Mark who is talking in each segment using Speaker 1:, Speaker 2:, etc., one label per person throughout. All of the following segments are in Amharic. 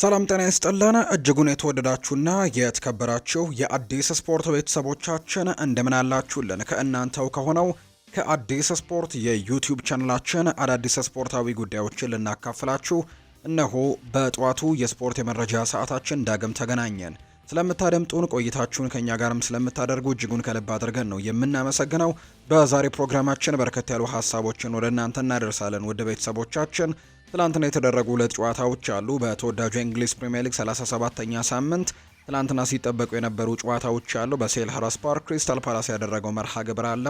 Speaker 1: ሰላም ጤና ይስጥልን እጅጉን የተወደዳችሁና የተከበራችሁ የአዲስ ስፖርት ቤተሰቦቻችን እንደምን አላችሁልን? ከእናንተው ከሆነው ከአዲስ ስፖርት የዩቲዩብ ቻናላችን አዳዲስ ስፖርታዊ ጉዳዮችን ልናካፍላችሁ እነሆ በጠዋቱ የስፖርት የመረጃ ሰዓታችን ዳግም ተገናኘን። ስለምታደምጡን ቆይታችሁን ከኛ ጋርም ስለምታደርጉ እጅጉን ከልብ አድርገን ነው የምናመሰግነው። በዛሬ ፕሮግራማችን በርከት ያሉ ሀሳቦችን ወደ እናንተ እናደርሳለን። ወደ ቤተሰቦቻችን ትላንትና የተደረጉ ሁለት ጨዋታዎች አሉ። በተወዳጁ የእንግሊዝ ፕሪሚየር ሊግ 37ኛ ሳምንት ትላንትና ሲጠበቁ የነበሩ ጨዋታዎች አሉ። በሴልኸርስት ፓርክ ክሪስታል ፓላስ ያደረገው መርሃ ግብር አለ።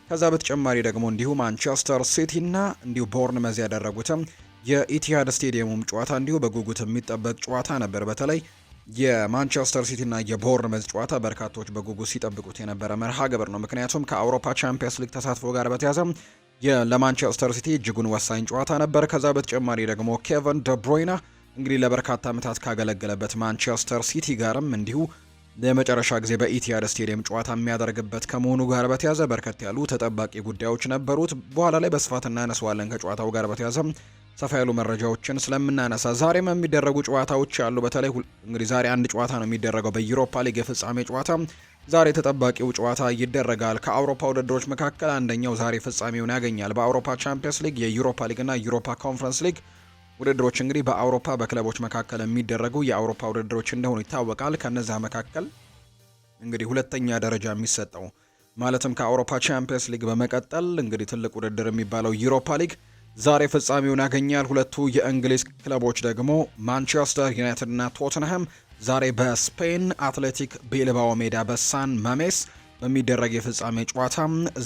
Speaker 1: ከዛ በተጨማሪ ደግሞ እንዲሁ ማንቸስተር ሲቲ እና እንዲሁ ቦርንመዝ ያደረጉትም የኢቲሃድ ስቴዲየሙም ጨዋታ እንዲሁ በጉጉት የሚጠበቅ ጨዋታ ነበር። በተለይ የማንቸስተር ሲቲ እና የቦርንመዝ ጨዋታ በርካቶች በጉጉት ሲጠብቁት የነበረ መርሃ ግብር ነው። ምክንያቱም ከአውሮፓ ቻምፒየንስ ሊግ ተሳትፎ ጋር በተያያዘ ለማንቸስተር ሲቲ እጅጉን ወሳኝ ጨዋታ ነበር። ከዛ በተጨማሪ ደግሞ ኬቨን ደብሮይና እንግዲህ ለበርካታ ዓመታት ካገለገለበት ማንቸስተር ሲቲ ጋርም እንዲሁ ለመጨረሻ ጊዜ በኢቲሃድ ስቴዲየም ጨዋታ የሚያደርግበት ከመሆኑ ጋር በተያያዘ በርከት ያሉ ተጠባቂ ጉዳዮች ነበሩት። በኋላ ላይ በስፋት እናነሳዋለን። ከጨዋታው ጋር በተያያዘ ሰፋ ያሉ መረጃዎችን ስለምናነሳ ዛሬም የሚደረጉ ጨዋታዎች አሉ። በተለይ እንግዲህ ዛሬ አንድ ጨዋታ ነው የሚደረገው በዩሮፓ ሊግ የፍጻሜ ጨዋታ። ዛሬ ተጠባቂው ጨዋታ ይደረጋል። ከአውሮፓ ውድድሮች መካከል አንደኛው ዛሬ ፍጻሜውን ያገኛል። በአውሮፓ ቻምፒየንስ ሊግ፣ የዩሮፓ ሊግ እና ዩሮፓ ኮንፈረንስ ሊግ ውድድሮች እንግዲህ በአውሮፓ በክለቦች መካከል የሚደረጉ የአውሮፓ ውድድሮች እንደሆኑ ይታወቃል። ከነዛ መካከል እንግዲህ ሁለተኛ ደረጃ የሚሰጠው ማለትም ከአውሮፓ ቻምፒየንስ ሊግ በመቀጠል እንግዲህ ትልቅ ውድድር የሚባለው ዩሮፓ ሊግ ዛሬ ፍጻሜውን ያገኛል። ሁለቱ የእንግሊዝ ክለቦች ደግሞ ማንቸስተር ዩናይትድ እና ቶተንሃም ዛሬ በስፔን አትሌቲክ ቢልባኦ ሜዳ በሳን ማሜስ በሚደረግ የፍጻሜ ጨዋታ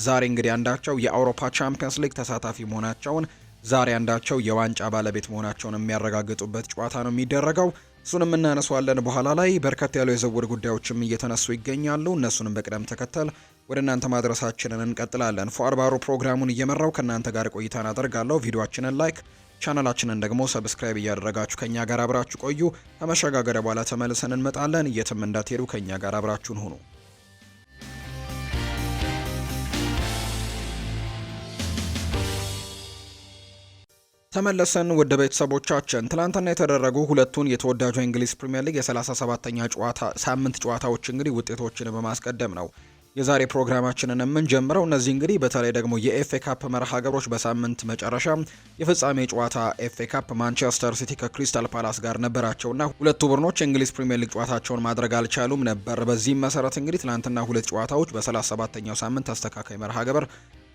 Speaker 1: ዛሬ እንግዲህ አንዳቸው የአውሮፓ ቻምፒየንስ ሊግ ተሳታፊ መሆናቸውን ዛሬ አንዳቸው የዋንጫ ባለቤት መሆናቸውን የሚያረጋግጡበት ጨዋታ ነው የሚደረገው። እሱንም እናነሳዋለን በኋላ ላይ። በርከት ያሉ የዝውውር ጉዳዮችም እየተነሱ ይገኛሉ። እነሱንም በቅደም ተከተል ወደ እናንተ ማድረሳችንን እንቀጥላለን። ፉአድ ባሩ ፕሮግራሙን እየመራው ከእናንተ ጋር ቆይታን አደርጋለሁ። ቪዲዮአችንን ላይክ ቻናላችንን ደግሞ ሰብስክራይብ እያደረጋችሁ ከኛ ጋር አብራችሁ ቆዩ። ከመሸጋገሪያ በኋላ ተመልሰን እንመጣለን። የትም እንዳትሄዱ ከኛ ጋር አብራችሁን ሁኑ። ተመለሰን ወደ ቤተሰቦቻችን። ትላንትና የተደረጉ ሁለቱን የተወዳጁ እንግሊዝ ፕሪሚየር ሊግ የ37ኛ ሳምንት ጨዋታዎች እንግዲህ ውጤቶችን በማስቀደም ነው የዛሬ ፕሮግራማችንን የምንጀምረው። እነዚህ እንግዲህ በተለይ ደግሞ የኤፍኤ ካፕ መርሃ ግብሮች በሳምንት መጨረሻ የፍጻሜ ጨዋታ ኤፍኤ ካፕ ማንቸስተር ሲቲ ከክሪስታል ፓላስ ጋር ነበራቸውና ሁለቱ ቡድኖች የእንግሊዝ ፕሪሚየር ሊግ ጨዋታቸውን ማድረግ አልቻሉም ነበር። በዚህም መሰረት እንግዲህ ትናንትና ሁለት ጨዋታዎች በ37ኛው ሳምንት አስተካካይ መርሃ ግብር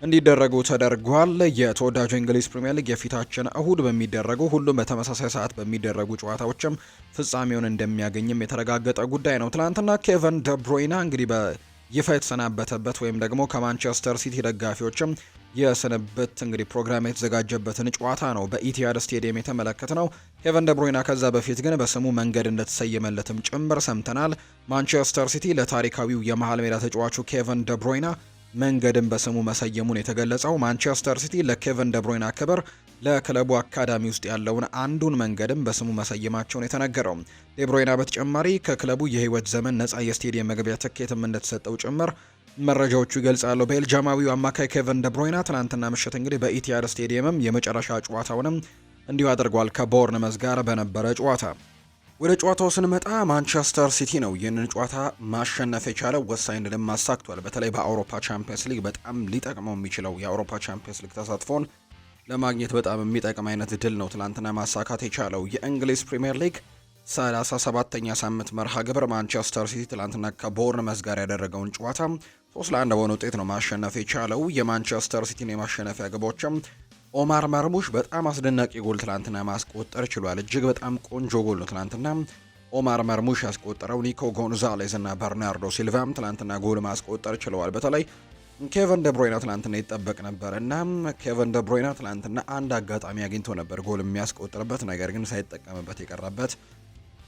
Speaker 1: እንዲደረጉ ተደርጓል። የተወዳጁ እንግሊዝ ፕሪሚየር ሊግ የፊታችን እሁድ በሚደረጉ ሁሉም በተመሳሳይ ሰዓት በሚደረጉ ጨዋታዎችም ፍጻሜውን እንደሚያገኝም የተረጋገጠ ጉዳይ ነው። ትናንትና ኬቨን ደብሮይና እንግዲህ ይፋ የተሰናበተበት ወይም ደግሞ ከማንቸስተር ሲቲ ደጋፊዎችም የስንብት እንግዲህ ፕሮግራም የተዘጋጀበትን ጨዋታ ነው በኢቲሃድ ስቴዲየም የተመለከትነው። ኬቨን ደብሮይና ከዛ በፊት ግን በስሙ መንገድ እንደተሰየመለትም ጭምር ሰምተናል። ማንቸስተር ሲቲ ለታሪካዊው የመሃል ሜዳ ተጫዋቹ ኬቨን ደብሮይና መንገድን በስሙ መሰየሙን የተገለጸው ማንቸስተር ሲቲ ለኬቨን ደብሮይና ክብር ለክለቡ አካዳሚ ውስጥ ያለውን አንዱን መንገድም በስሙ መሰየማቸውን የተነገረው ደብሮይና በተጨማሪ ከክለቡ የህይወት ዘመን ነፃ የስቴዲየም መግቢያ ትኬትም እንደተሰጠው ጭምር መረጃዎቹ ይገልጻሉ። ቤልጃማዊው አማካይ ኬቨን ደብሮይና ትናንትና ምሽት እንግዲህ በኢቲሃድ ስቴዲየምም የመጨረሻ ጨዋታውንም እንዲሁ አድርጓል ከቦርንመዝ ጋር በነበረ ጨዋታ። ወደ ጨዋታው ስንመጣ ማንቸስተር ሲቲ ነው ይህንን ጨዋታ ማሸነፍ የቻለው። ወሳኝ ድልም አሳክቷል። በተለይ በአውሮፓ ቻምፒየንስ ሊግ በጣም ሊጠቅመው የሚችለው የአውሮፓ ቻምፒየንስ ሊግ ተሳትፎን ለማግኘት በጣም የሚጠቅም አይነት ድል ነው ትላንትና ማሳካት የቻለው። የእንግሊዝ ፕሪሚየር ሊግ 37ኛ ሳምንት መርሃ ግብር ማንቸስተር ሲቲ ትላንትና ከቦርንመዝ ጋር ያደረገውን ጨዋታ 3-1 በሆነ ውጤት ነው ማሸነፍ የቻለው። የማንቸስተር ሲቲን የማሸነፊያ ግቦችም ኦማር መርሙሽ በጣም አስደናቂ ጎል ትላንትና ማስቆጠር ችሏል። እጅግ በጣም ቆንጆ ጎል ነው ትላንትና ኦማር መርሙሽ ያስቆጠረው። ኒኮ ጎንዛሌዝ እና በርናርዶ ሲልቫም ትላንትና ጎል ማስቆጠር ችለዋል። በተለይ ኬቨን ደብሮይና ትላንትና ይጠበቅ ነበር እና ኬቨን ደብሮይና ትላንትና አንድ አጋጣሚ አግኝቶ ነበር ጎል የሚያስቆጥርበት፣ ነገር ግን ሳይጠቀምበት የቀረበት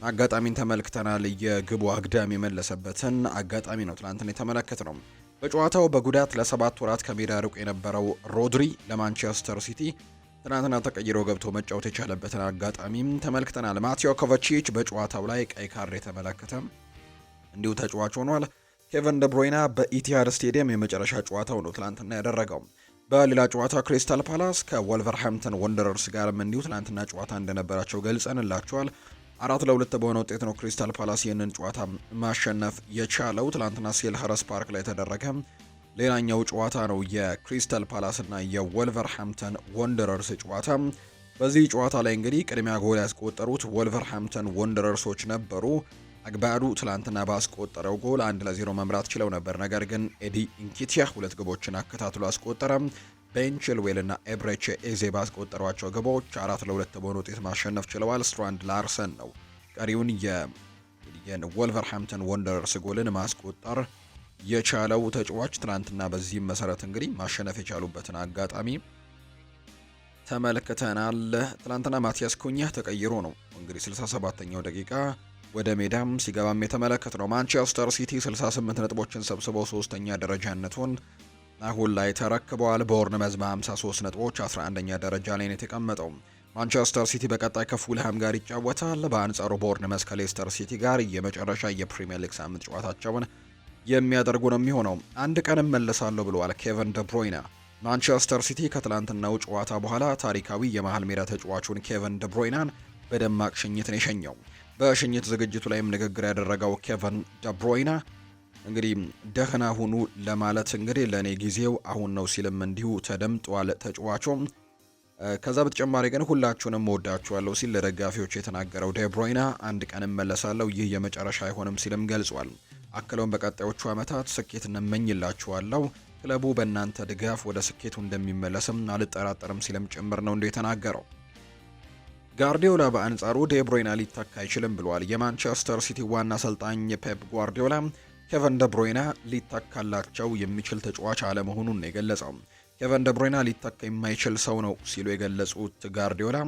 Speaker 1: አጋጣሚን ተመልክተናል። የግቡ አግዳሚ የመለሰበትን አጋጣሚ ነው ትላንትና የተመለከትነው። በጨዋታው በጉዳት ለ7 ወራት ከሜዳ ርቆ የነበረው ሮድሪ ለማንቸስተር ሲቲ ትናንትና ተቀይሮ ገብቶ መጫወት የቻለበትን አጋጣሚም ተመልክተናል። ማቴዮ ኮቫቺች በጨዋታው ላይ ቀይ ካርድ የተመለከተ እንዲሁ ተጫዋች ሆኗል። ኬቨን ደብሮይና በኢቲሃድ ስቴዲየም የመጨረሻ ጨዋታው ነው ትላንትና ያደረገው። በሌላ ጨዋታ ክሪስታል ፓላስ ከወልቨርሃምፕተን ወንደረርስ ጋርም እንዲሁ ትላንትና ጨዋታ እንደነበራቸው ገልጸንላቸዋል። 4-2 በሆነ ውጤት ነው ክሪስታል ፓላስ ይህንን ጨዋታ ማሸነፍ የቻለው። ትላንትና ሴልኸርስት ፓርክ ላይ የተደረገ ሌላኛው ጨዋታ ነው የክሪስታል ፓላስ እና የወልቨርሃምፕተን ወንደረርስ ጨዋታ። በዚህ ጨዋታ ላይ እንግዲህ ቅድሚያ ጎል ያስቆጠሩት ወልቨርሃምፕተን ወንደረርሶች ነበሩ። አግባዱ ትላንትና ባስቆጠረው ጎል 1-0 መምራት ችለው ነበር። ነገር ግን ኤዲ ኢንኪቲያ 2 ግቦችን አከታትሎ አስቆጠረ። ቤን ቺልዌል እና ኤብሬቼ ኤዜ ባስቆጠሯቸው ግቦች 4-2 በሆነ ውጤት ማሸነፍ ችለዋል። ስትራንድ ላርሰን ነው ቀሪውን የወልቨርሃምፕተን ወንደረርስ ጎልን ማስቆጠር የቻለው ተጫዋች። ትናንትና በዚህም መሰረት እንግዲህ ማሸነፍ የቻሉበትን አጋጣሚ ተመልክተናል። ትናንትና ማቲያስ ኩኛ ተቀይሮ ነው እንግዲህ 67ኛው ደቂቃ ወደ ሜዳም ሲገባም የተመለከት ነው። ማንቸስተር ሲቲ 68 ነጥቦችን ሰብስበው ሶስተኛ ደረጃነቱን አሁን ላይ ተረክበዋል። ቦርንመዝ በ53 ነጥቦች 11ኛ ደረጃ ላይ ነው የተቀመጠው። ማንቸስተር ሲቲ በቀጣይ ከፉልሃም ጋር ይጫወታል። በአንጻሩ ቦርንመዝ ከሌስተር ሲቲ ጋር የመጨረሻ የፕሪሚየር ሊግ ሳምንት ጨዋታቸውን የሚያደርጉ ነው የሚሆነው። አንድ ቀን እመለሳለሁ ብለዋል ኬቨን ደብሮይና። ማንቸስተር ሲቲ ከትላንትናው ጨዋታ በኋላ ታሪካዊ የመሃል ሜዳ ተጫዋቹን ኬቨን ደብሮይናን በደማቅ ሽኝትን የሸኘው። በሽኝት ዝግጅቱ ላይም ንግግር ያደረገው ኬቨን ደብሮይና እንግዲህ ደህና ሁኑ ለማለት እንግዲህ ለኔ ጊዜው አሁን ነው ሲልም እንዲሁ ተደምጧል ተጫዋቹ። ከዛ በተጨማሪ ግን ሁላችሁንም ወዳችኋለሁ ሲል ለደጋፊዎች የተናገረው ደብሮይና አንድ ቀን እመለሳለሁ፣ ይህ የመጨረሻ አይሆንም ሲልም ገልጿል። አክለውም በቀጣዮቹ ዓመታት ስኬት እንመኝላችኋለሁ፣ ክለቡ በእናንተ ድጋፍ ወደ ስኬቱ እንደሚመለስም አልጠራጠርም ሲልም ጭምር ነው እንደ የተናገረው። ጋርዲዮላ በአንጻሩ ደብሮይና ሊተካ አይችልም ብሏል። የማንቸስተር ሲቲ ዋና አሰልጣኝ ፔፕ ጓርዲዮላ ኬቨን ደብሮይና ሊተካላቸው የሚችል ተጫዋች አለመሆኑን ነው የገለጸው። ኬቨን ደብሮይና ሊተካ የማይችል ሰው ነው ሲሉ የገለጹት ጋርዲዮላ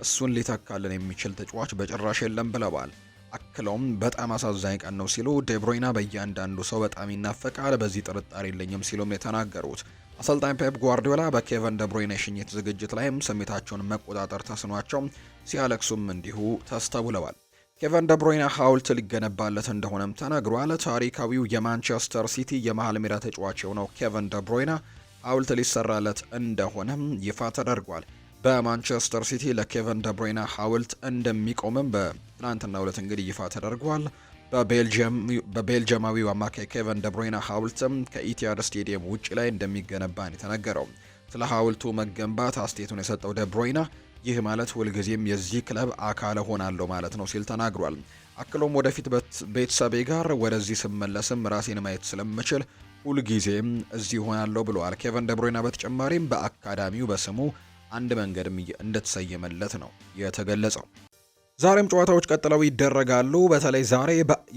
Speaker 1: እሱን ሊተካልን የሚችል ተጫዋች በጭራሽ የለም ብለዋል። አክለውም በጣም አሳዛኝ ቀን ነው ሲሉ ደብሮይና በእያንዳንዱ ሰው በጣም ይናፈቃል፣ በዚህ ጥርጣሬ የለኝም ሲሉም የተናገሩት አሰልጣኝ ፔፕ ጓርዲዮላ በኬቨን ደብሮይና የሽኝት ዝግጅት ላይም ስሜታቸውን መቆጣጠር ተስኗቸው ሲያለቅሱም እንዲሁ ተስተውለዋል። ኬቨን ደብሮይና ሐውልት ሊገነባለት እንደሆነም ተነግሯል። ታሪካዊው የማንቸስተር ሲቲ የመሃል ሜዳ ተጫዋች የሆነው ኬቨን ደብሮይና ሐውልት ሊሰራለት እንደሆነም ይፋ ተደርጓል። በማንቸስተር ሲቲ ለኬቨን ደብሮይና ሐውልት እንደሚቆምም በትናንትናው ዕለት እንግዲህ ይፋ ተደርጓል። በቤልጅየማዊው አማካይ ኬቨን ደብሮይና ሐውልትም ከኢቲሃድ ስቴዲየም ውጭ ላይ እንደሚገነባ ነው የተነገረው። ስለ ሐውልቱ መገንባት አስተያየቱን የሰጠው ደብሮይና ይህ ማለት ሁልጊዜም የዚህ ክለብ አካል ሆናለሁ ማለት ነው ሲል ተናግሯል። አክሎም ወደፊት ቤተሰቤ ጋር ወደዚህ ስመለስም ራሴን ማየት ስለምችል ሁልጊዜም እዚህ ሆናለሁ ብለዋል። ኬቨን ደብሮይና በተጨማሪም በአካዳሚው በስሙ አንድ መንገድም እንደተሰየመለት ነው የተገለጸው። ዛሬም ጨዋታዎች ቀጥለው ይደረጋሉ። በተለይ ዛሬ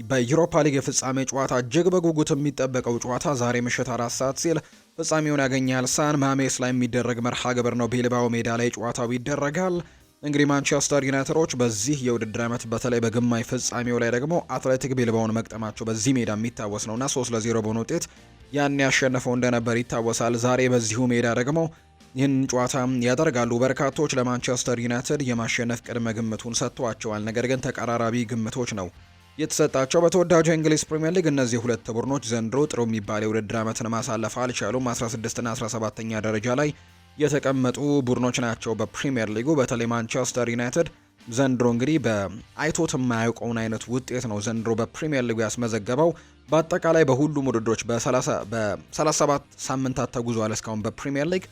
Speaker 1: በዩሮፓ ሊግ የፍጻሜ ጨዋታ እጅግ በጉጉት የሚጠበቀው ጨዋታ ዛሬ ምሽት 4 ሰዓት ሲል ፍጻሜውን ያገኛል። ሳን ማሜስ ላይ የሚደረግ መርሃ ግብር ነው። ቢልባኦ ሜዳ ላይ ጨዋታው ይደረጋል። እንግዲህ ማንቸስተር ዩናይትዶች በዚህ የውድድር ዓመት በተለይ በግማሽ ፍጻሜው ላይ ደግሞ አትሌቲክ ቢልባኦን መቅጠማቸው በዚህ ሜዳ የሚታወስ ነውና 3-0 በሆነ ውጤት ያን ያሸነፈው እንደነበር ይታወሳል። ዛሬ በዚሁ ሜዳ ደግሞ ይህን ጨዋታ ያደርጋሉ። በርካቶች ለማንቸስተር ዩናይትድ የማሸነፍ ቅድመ ግምቱን ሰጥቷቸዋል። ነገር ግን ተቀራራቢ ግምቶች ነው የተሰጣቸው። በተወዳጁ የእንግሊዝ ፕሪምየር ሊግ እነዚህ ሁለት ቡድኖች ዘንድሮ ጥሩ የሚባል የውድድር ዓመትን ማሳለፍ አልቻሉም። 16ና 17ኛ ደረጃ ላይ የተቀመጡ ቡድኖች ናቸው በፕሪምየር ሊጉ። በተለይ ማንቸስተር ዩናይትድ ዘንድሮ እንግዲህ በአይቶት የማያውቀውን አይነት ውጤት ነው ዘንድሮ በፕሪምየር ሊጉ ያስመዘገበው። በአጠቃላይ በሁሉም ውድድሮች በ37 ሳምንታት ተጉዟል እስካሁን በፕሪምየር ሊግ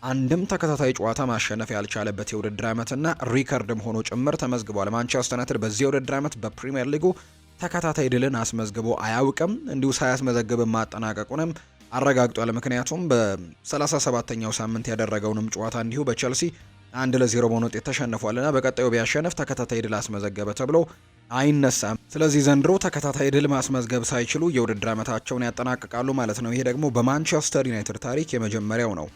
Speaker 1: አንድም ተከታታይ ጨዋታ ማሸነፍ ያልቻለበት የውድድር ዓመትና ሪከርድም ሆኖ ጭምር ተመዝግቧል። ማንቸስተር ዩናይትድ በዚህ የውድድር ዓመት በፕሪምየር ሊጉ ተከታታይ ድልን አስመዝግቦ አያውቅም። እንዲሁ ሳያስመዘግብ ማጠናቀቁንም አረጋግጧል። ምክንያቱም በ37ኛው ሳምንት ያደረገውንም ጨዋታ እንዲሁ በቼልሲ 1-0 በሆነ ውጤት ተሸንፏልና በቀጣዩ ቢያሸንፍ ተከታታይ ድል አስመዘገበ ተብሎ አይነሳም። ስለዚህ ዘንድሮ ተከታታይ ድል ማስመዝገብ ሳይችሉ የውድድር ዓመታቸውን ያጠናቅቃሉ ማለት ነው። ይሄ ደግሞ በማንቸስተር ዩናይትድ ታሪክ የመጀመሪያው ነው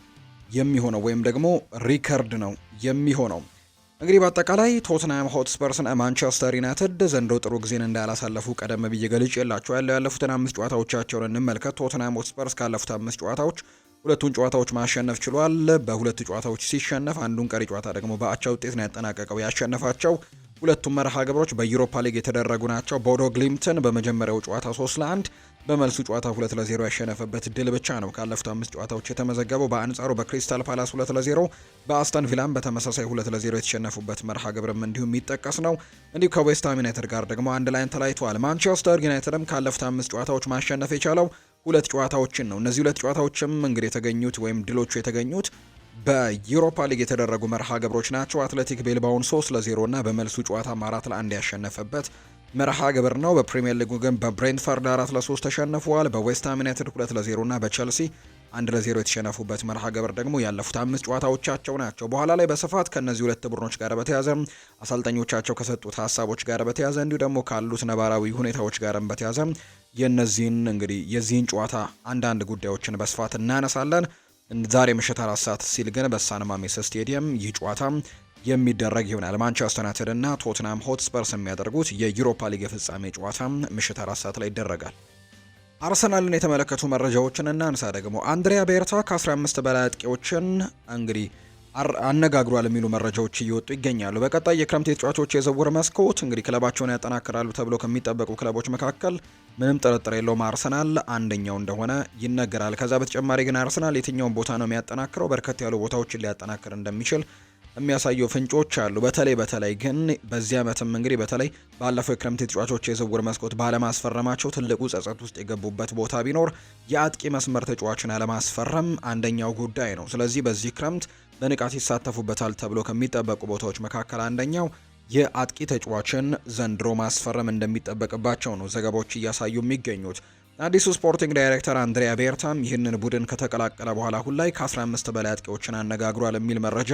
Speaker 1: የሚሆነው ወይም ደግሞ ሪከርድ ነው የሚሆነው። እንግዲህ በአጠቃላይ ቶትናም ሆትስፐርስና ማንቸስተር ዩናይትድ ዘንድሮ ጥሩ ጊዜን እንዳላሳለፉ ቀደም ብዬ ገልጬላችኋለሁ። ያለፉትን 5 ጨዋታዎቻቸውን እንመልከት። ቶትናም ሆትስፐርስ ካለፉት 5 ጨዋታዎች ሁለቱን ጨዋታዎች ማሸነፍ ችሏል። በሁለቱ ጨዋታዎች ሲሸነፍ አንዱን ቀሪ ጨዋታ ደግሞ በአቻ ውጤት ነው ያጠናቀቀው። ያሸነፋቸው ሁለቱም መርሃ ግብሮች በዩሮፓ ሊግ የተደረጉ ናቸው። ቦዶ ግሊምትን በመጀመሪያው ጨዋታ 3-1፣ በመልሱ ጨዋታ 2-0 ያሸነፈበት ድል ብቻ ነው ካለፉት 5 ጨዋታዎች የተመዘገበው። በአንጻሩ በክሪስታል ፓላስ 2-0 በአስተን ቪላም በተመሳሳይ 2-0 የተሸነፉበት መርሃ ግብርም እንዲሁ የሚጠቀስ ነው። እንዲሁ ከዌስትሃም ዩናይትድ ጋር ደግሞ አንድ ላይ ተለያይተዋል። ማንቸስተር ዩናይትድም ካለፉት 5 ጨዋታዎች ማሸነፍ የቻለው 2 ጨዋታዎችን ነው። እነዚህ 2 ጨዋታዎችም እንግዲህ የተገኙት ወይም ድሎቹ የተገኙት በዩሮፓ ሊግ የተደረጉ መርሃ ግብሮች ናቸው። አትሌቲክ ቤልባውን 3-0 እና በመልሱ ጨዋታ 4-1 ያሸነፈበት መርሃ ግብር ነው። በፕሪሚየር ሊጉ ግን በብሬንትፈርድ 4-3 ተሸንፈዋል። በዌስትሃም ዩናይትድ 2-0 እና በቸልሲ 1-0 የተሸነፉበት መርሃ ግብር ደግሞ ያለፉት 5 ጨዋታዎቻቸው ናቸው። በኋላ ላይ በስፋት ከነዚህ 2 ቡድኖች ጋር በተያያዘ አሰልጣኞቻቸው ከሰጡት ሀሳቦች ጋር በተያያዘ እንዲሁ ደግሞ ካሉት ነባራዊ ሁኔታዎች ጋርም በተያያዘ የነዚህን እንግዲህ የዚህን ጨዋታ አንዳንድ ጉዳዮችን በስፋት እናነሳለን። ዛሬ ምሽት 4 ሰዓት ሲል ግን በሳን ማሜስ ስቴዲየም ይህ ጨዋታ የሚደረግ ይሆናል። ማንቸስተር ዩናይትድ እና ቶትናም ሆትስፐርስ የሚያደርጉት የዩሮፓ ሊግ ፍጻሜ ጨዋታ ምሽት 4 ሰዓት ላይ ይደረጋል። አርሰናልን የተመለከቱ መረጃዎችን እናንሳ። ደግሞ አንድሪያ ቤርታ ከ15 በላይ አጥቂዎችን እንግዲህ አነጋግሯል የሚሉ መረጃዎች እየወጡ ይገኛሉ። በቀጣይ የክረምት ተጫዋቾች የዝውውር መስኮት እንግዲህ ክለባቸውን ያጠናክራሉ ተብሎ ከሚጠበቁ ክለቦች መካከል ምንም ጥርጥር የለውም አርሰናል አንደኛው እንደሆነ ይነገራል። ከዛ በተጨማሪ ግን አርሰናል የትኛውን ቦታ ነው የሚያጠናክረው? በርከት ያሉ ቦታዎችን ሊያጠናክር እንደሚችል የሚያሳዩ ፍንጮች አሉ። በተለይ ግን በዚህ ዓመትም እንግዲህ በተለይ ባለፈው የክረምት ተጫዋቾች የዝውውር መስኮት ባለማስፈረማቸው ትልቁ ጸጸት ውስጥ የገቡበት ቦታ ቢኖር የአጥቂ መስመር ተጫዋችን አለማስፈረም አንደኛው ጉዳይ ነው። ስለዚህ በዚህ ክረምት በንቃት ይሳተፉበታል ተብሎ ከሚጠበቁ ቦታዎች መካከል አንደኛው የአጥቂ ተጫዋችን ዘንድሮ ማስፈረም እንደሚጠበቅባቸው ነው ዘገባዎች እያሳዩ የሚገኙት። አዲሱ ስፖርቲንግ ዳይሬክተር አንድሪያ ቤርታም ይህንን ቡድን ከተቀላቀለ በኋላ አሁን ላይ ከ15 በላይ አጥቂዎችን አነጋግሯል የሚል መረጃ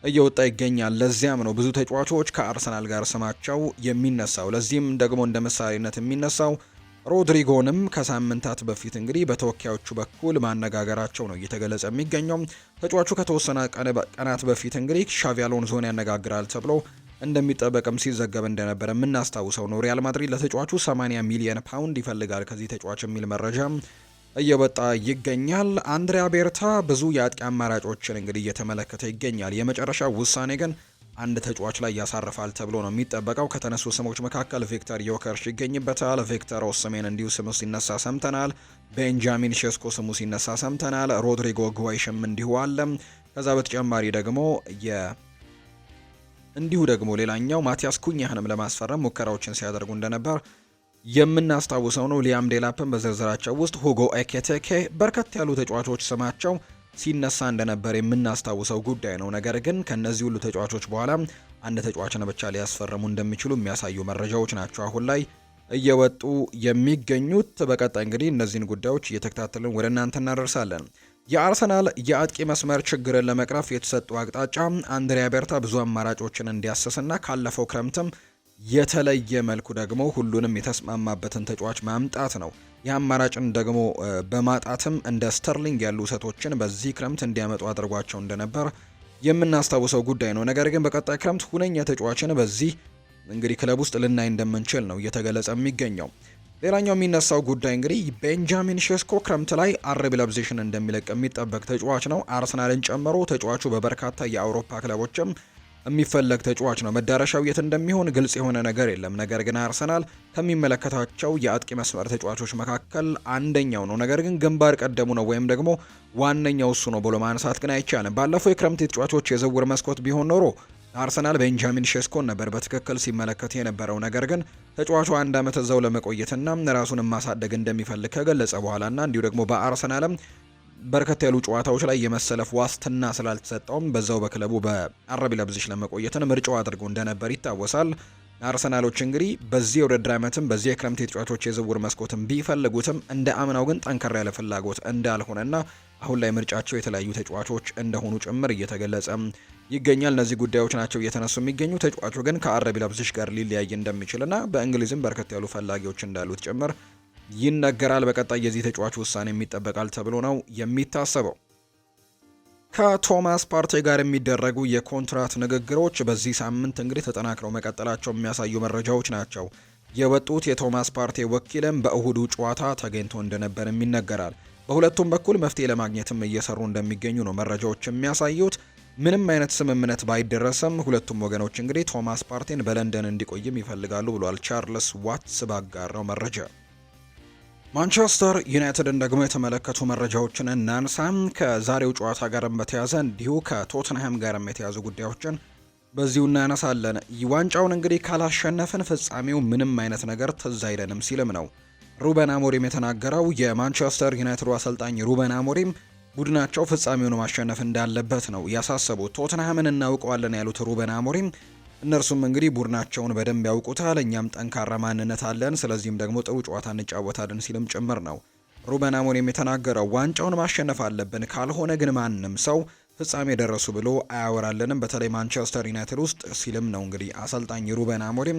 Speaker 1: እየወጣ ይገኛል። ለዚያም ነው ብዙ ተጫዋቾች ከአርሰናል ጋር ስማቸው የሚነሳው። ለዚህም ደግሞ እንደ ምሳሌነት የሚነሳው ሮድሪጎንም ከሳምንታት በፊት እንግዲህ በተወካዮቹ በኩል ማነጋገራቸው ነው እየተገለጸ የሚገኘው። ተጫዋቹ ከተወሰነ ቀናት በፊት እንግዲህ ሻቪ አሎንሶን ያነጋግራል ተብሎ እንደሚጠበቅም ሲዘገብ እንደነበረ የምናስታውሰው ነው። ሪያል ማድሪድ ለተጫዋቹ 80 ሚሊዮን ፓውንድ ይፈልጋል ከዚህ ተጫዋች የሚል መረጃ እየወጣ ይገኛል። አንድሪያ ቤርታ ብዙ የአጥቂ አማራጮችን እንግዲህ እየተመለከተ ይገኛል። የመጨረሻው ውሳኔ ግን አንድ ተጫዋች ላይ ያሳርፋል ተብሎ ነው የሚጠበቀው። ከተነሱ ስሞች መካከል ቪክተር ዮከርሽ ይገኝበታል። ቪክተር ኦስሜን እንዲሁ ስሙ ሲነሳ ሰምተናል። ቤንጃሚን ሼስኮ ስሙ ሲነሳ ሰምተናል። ሮድሪጎ ጉዋይሽም እንዲሁ አለ። ከዛ በተጨማሪ ደግሞ ሌላኛው ማቲያስ ኩኛህንም ለማስፈረም ሙከራዎችን ሲያደርጉ እንደነበር የምናስታውሰው ነው። ሊያም ዴላፕን በዝርዝራቸው ውስጥ ሁጎ ኤኬቴኬ በርከት ያሉ ተጫዋቾች ስማቸው ሲነሳ እንደነበር የምናስታውሰው ጉዳይ ነው። ነገር ግን ከነዚህ ሁሉ ተጫዋቾች በኋላ አንድ ተጫዋችን ብቻ ሊያስፈርሙ እንደሚችሉ የሚያሳዩ መረጃዎች ናቸው አሁን ላይ እየወጡ የሚገኙት። በቀጣይ እንግዲህ እነዚህን ጉዳዮች እየተከታተልን ወደ እናንተ እናደርሳለን። የአርሰናል የአጥቂ መስመር ችግርን ለመቅረፍ የተሰጡ አቅጣጫ አንድሪያ ቤርታ ብዙ አማራጮችን እንዲያሰስና ካለፈው ክረምትም የተለየ መልኩ ደግሞ ሁሉንም የተስማማበትን ተጫዋች ማምጣት ነው። የአማራጭን ደግሞ በማጣትም እንደ ስተርሊንግ ያሉ ውሰቶችን በዚህ ክረምት እንዲያመጡ አድርጓቸው እንደነበር የምናስታውሰው ጉዳይ ነው። ነገር ግን በቀጣይ ክረምት ሁነኛ ተጫዋችን በዚህ እንግዲህ ክለብ ውስጥ ልናይ እንደምንችል ነው እየተገለጸ የሚገኘው። ሌላኛው የሚነሳው ጉዳይ እንግዲህ ቤንጃሚን ሼስኮ ክረምት ላይ አርቢ ለብዜሽን እንደሚለቅ የሚጠበቅ ተጫዋች ነው። አርሰናልን ጨምሮ ተጫዋቹ በበርካታ የአውሮፓ ክለቦችም የሚፈለግ ተጫዋች ነው። መዳረሻው የት እንደሚሆን ግልጽ የሆነ ነገር የለም። ነገር ግን አርሰናል ከሚመለከታቸው የአጥቂ መስመር ተጫዋቾች መካከል አንደኛው ነው። ነገር ግን ግንባር ቀደሙ ነው ወይም ደግሞ ዋነኛው እሱ ነው ብሎ ማንሳት ግን አይቻልም። ባለፈው የክረምት ተጫዋቾች የዝውውር መስኮት ቢሆን ኖሮ አርሰናል ቤንጃሚን ሼስኮን ነበር በትክክል ሲመለከት የነበረው። ነገር ግን ተጫዋቹ አንድ ዓመት እዛው ለመቆየትና ራሱን ማሳደግ እንደሚፈልግ ከገለጸ በኋላና እንዲሁ ደግሞ በአርሰናልም በርከት ያሉ ጨዋታዎች ላይ የመሰለፍ ዋስትና ስላልተሰጠውም በዛው በክለቡ በአረቢ ለብዚሽ ለመቆየትን ምርጫው አድርጎ እንደነበር ይታወሳል። አርሰናሎች እንግዲህ በዚህ የውድድር ዓመትም በዚህ የክረምት ተጫዋቾች የዝውውር መስኮትም ቢፈልጉትም እንደ አምናው ግን ጠንከር ያለ ፍላጎት እንዳልሆነና አሁን ላይ ምርጫቸው የተለያዩ ተጫዋቾች እንደሆኑ ጭምር እየተገለጸ ይገኛል። እነዚህ ጉዳዮች ናቸው እየተነሱ የሚገኙ። ተጫዋቹ ግን ከአረቢ ለብዚሽ ጋር ሊለያይ እንደሚችልና በእንግሊዝም በርከት ያሉ ፈላጊዎች እንዳሉት ጭምር ይነገራል። በቀጣይ የዚህ ተጫዋች ውሳኔ የሚጠበቃል ተብሎ ነው የሚታሰበው። ከቶማስ ፓርቴ ጋር የሚደረጉ የኮንትራት ንግግሮች በዚህ ሳምንት እንግዲህ ተጠናክረው መቀጠላቸው የሚያሳዩ መረጃዎች ናቸው የወጡት። የቶማስ ፓርቴ ወኪልም በእሁዱ ጨዋታ ተገኝቶ እንደነበርም ይነገራል። በሁለቱም በኩል መፍትሄ ለማግኘትም እየሰሩ እንደሚገኙ ነው መረጃዎች የሚያሳዩት። ምንም አይነት ስምምነት ባይደረስም ሁለቱም ወገኖች እንግዲህ ቶማስ ፓርቴን በለንደን እንዲቆይም ይፈልጋሉ ብሏል ቻርልስ ዋትስ ባጋራው መረጃ። ማንቸስተር ዩናይትድን ደግሞ የተመለከቱ መረጃዎችን እናንሳ። ከዛሬው ጨዋታ ጋርም በተያዘ እንዲሁ ከቶተንሃም ጋርም የተያዙ ጉዳዮችን በዚሁ እናነሳለን። ዋንጫውን እንግዲህ ካላሸነፍን ፍጻሜው ምንም አይነት ነገር ትዝ አይለንም ሲልም ነው ሩበን አሞሪም የተናገረው። የማንቸስተር ዩናይትዱ አሰልጣኝ ሩበን አሞሪም ቡድናቸው ፍጻሜውን ማሸነፍ እንዳለበት ነው ያሳሰቡት። ቶተንሃምን እናውቀዋለን ያሉት ሩበን አሞሪም እነርሱም እንግዲህ ቡድናቸውን በደንብ ያውቁታል፣ እኛም ጠንካራ ማንነት አለን፣ ስለዚህም ደግሞ ጥሩ ጨዋታ እንጫወታለን ሲልም ጭምር ነው ሩበን አሞሪም የተናገረው። ዋንጫውን ማሸነፍ አለብን፣ ካልሆነ ግን ማንም ሰው ፍጻሜ ደረሱ ብሎ አያወራልንም፣ በተለይ ማንቸስተር ዩናይትድ ውስጥ ሲልም ነው እንግዲህ አሰልጣኝ ሩበን አሞሪም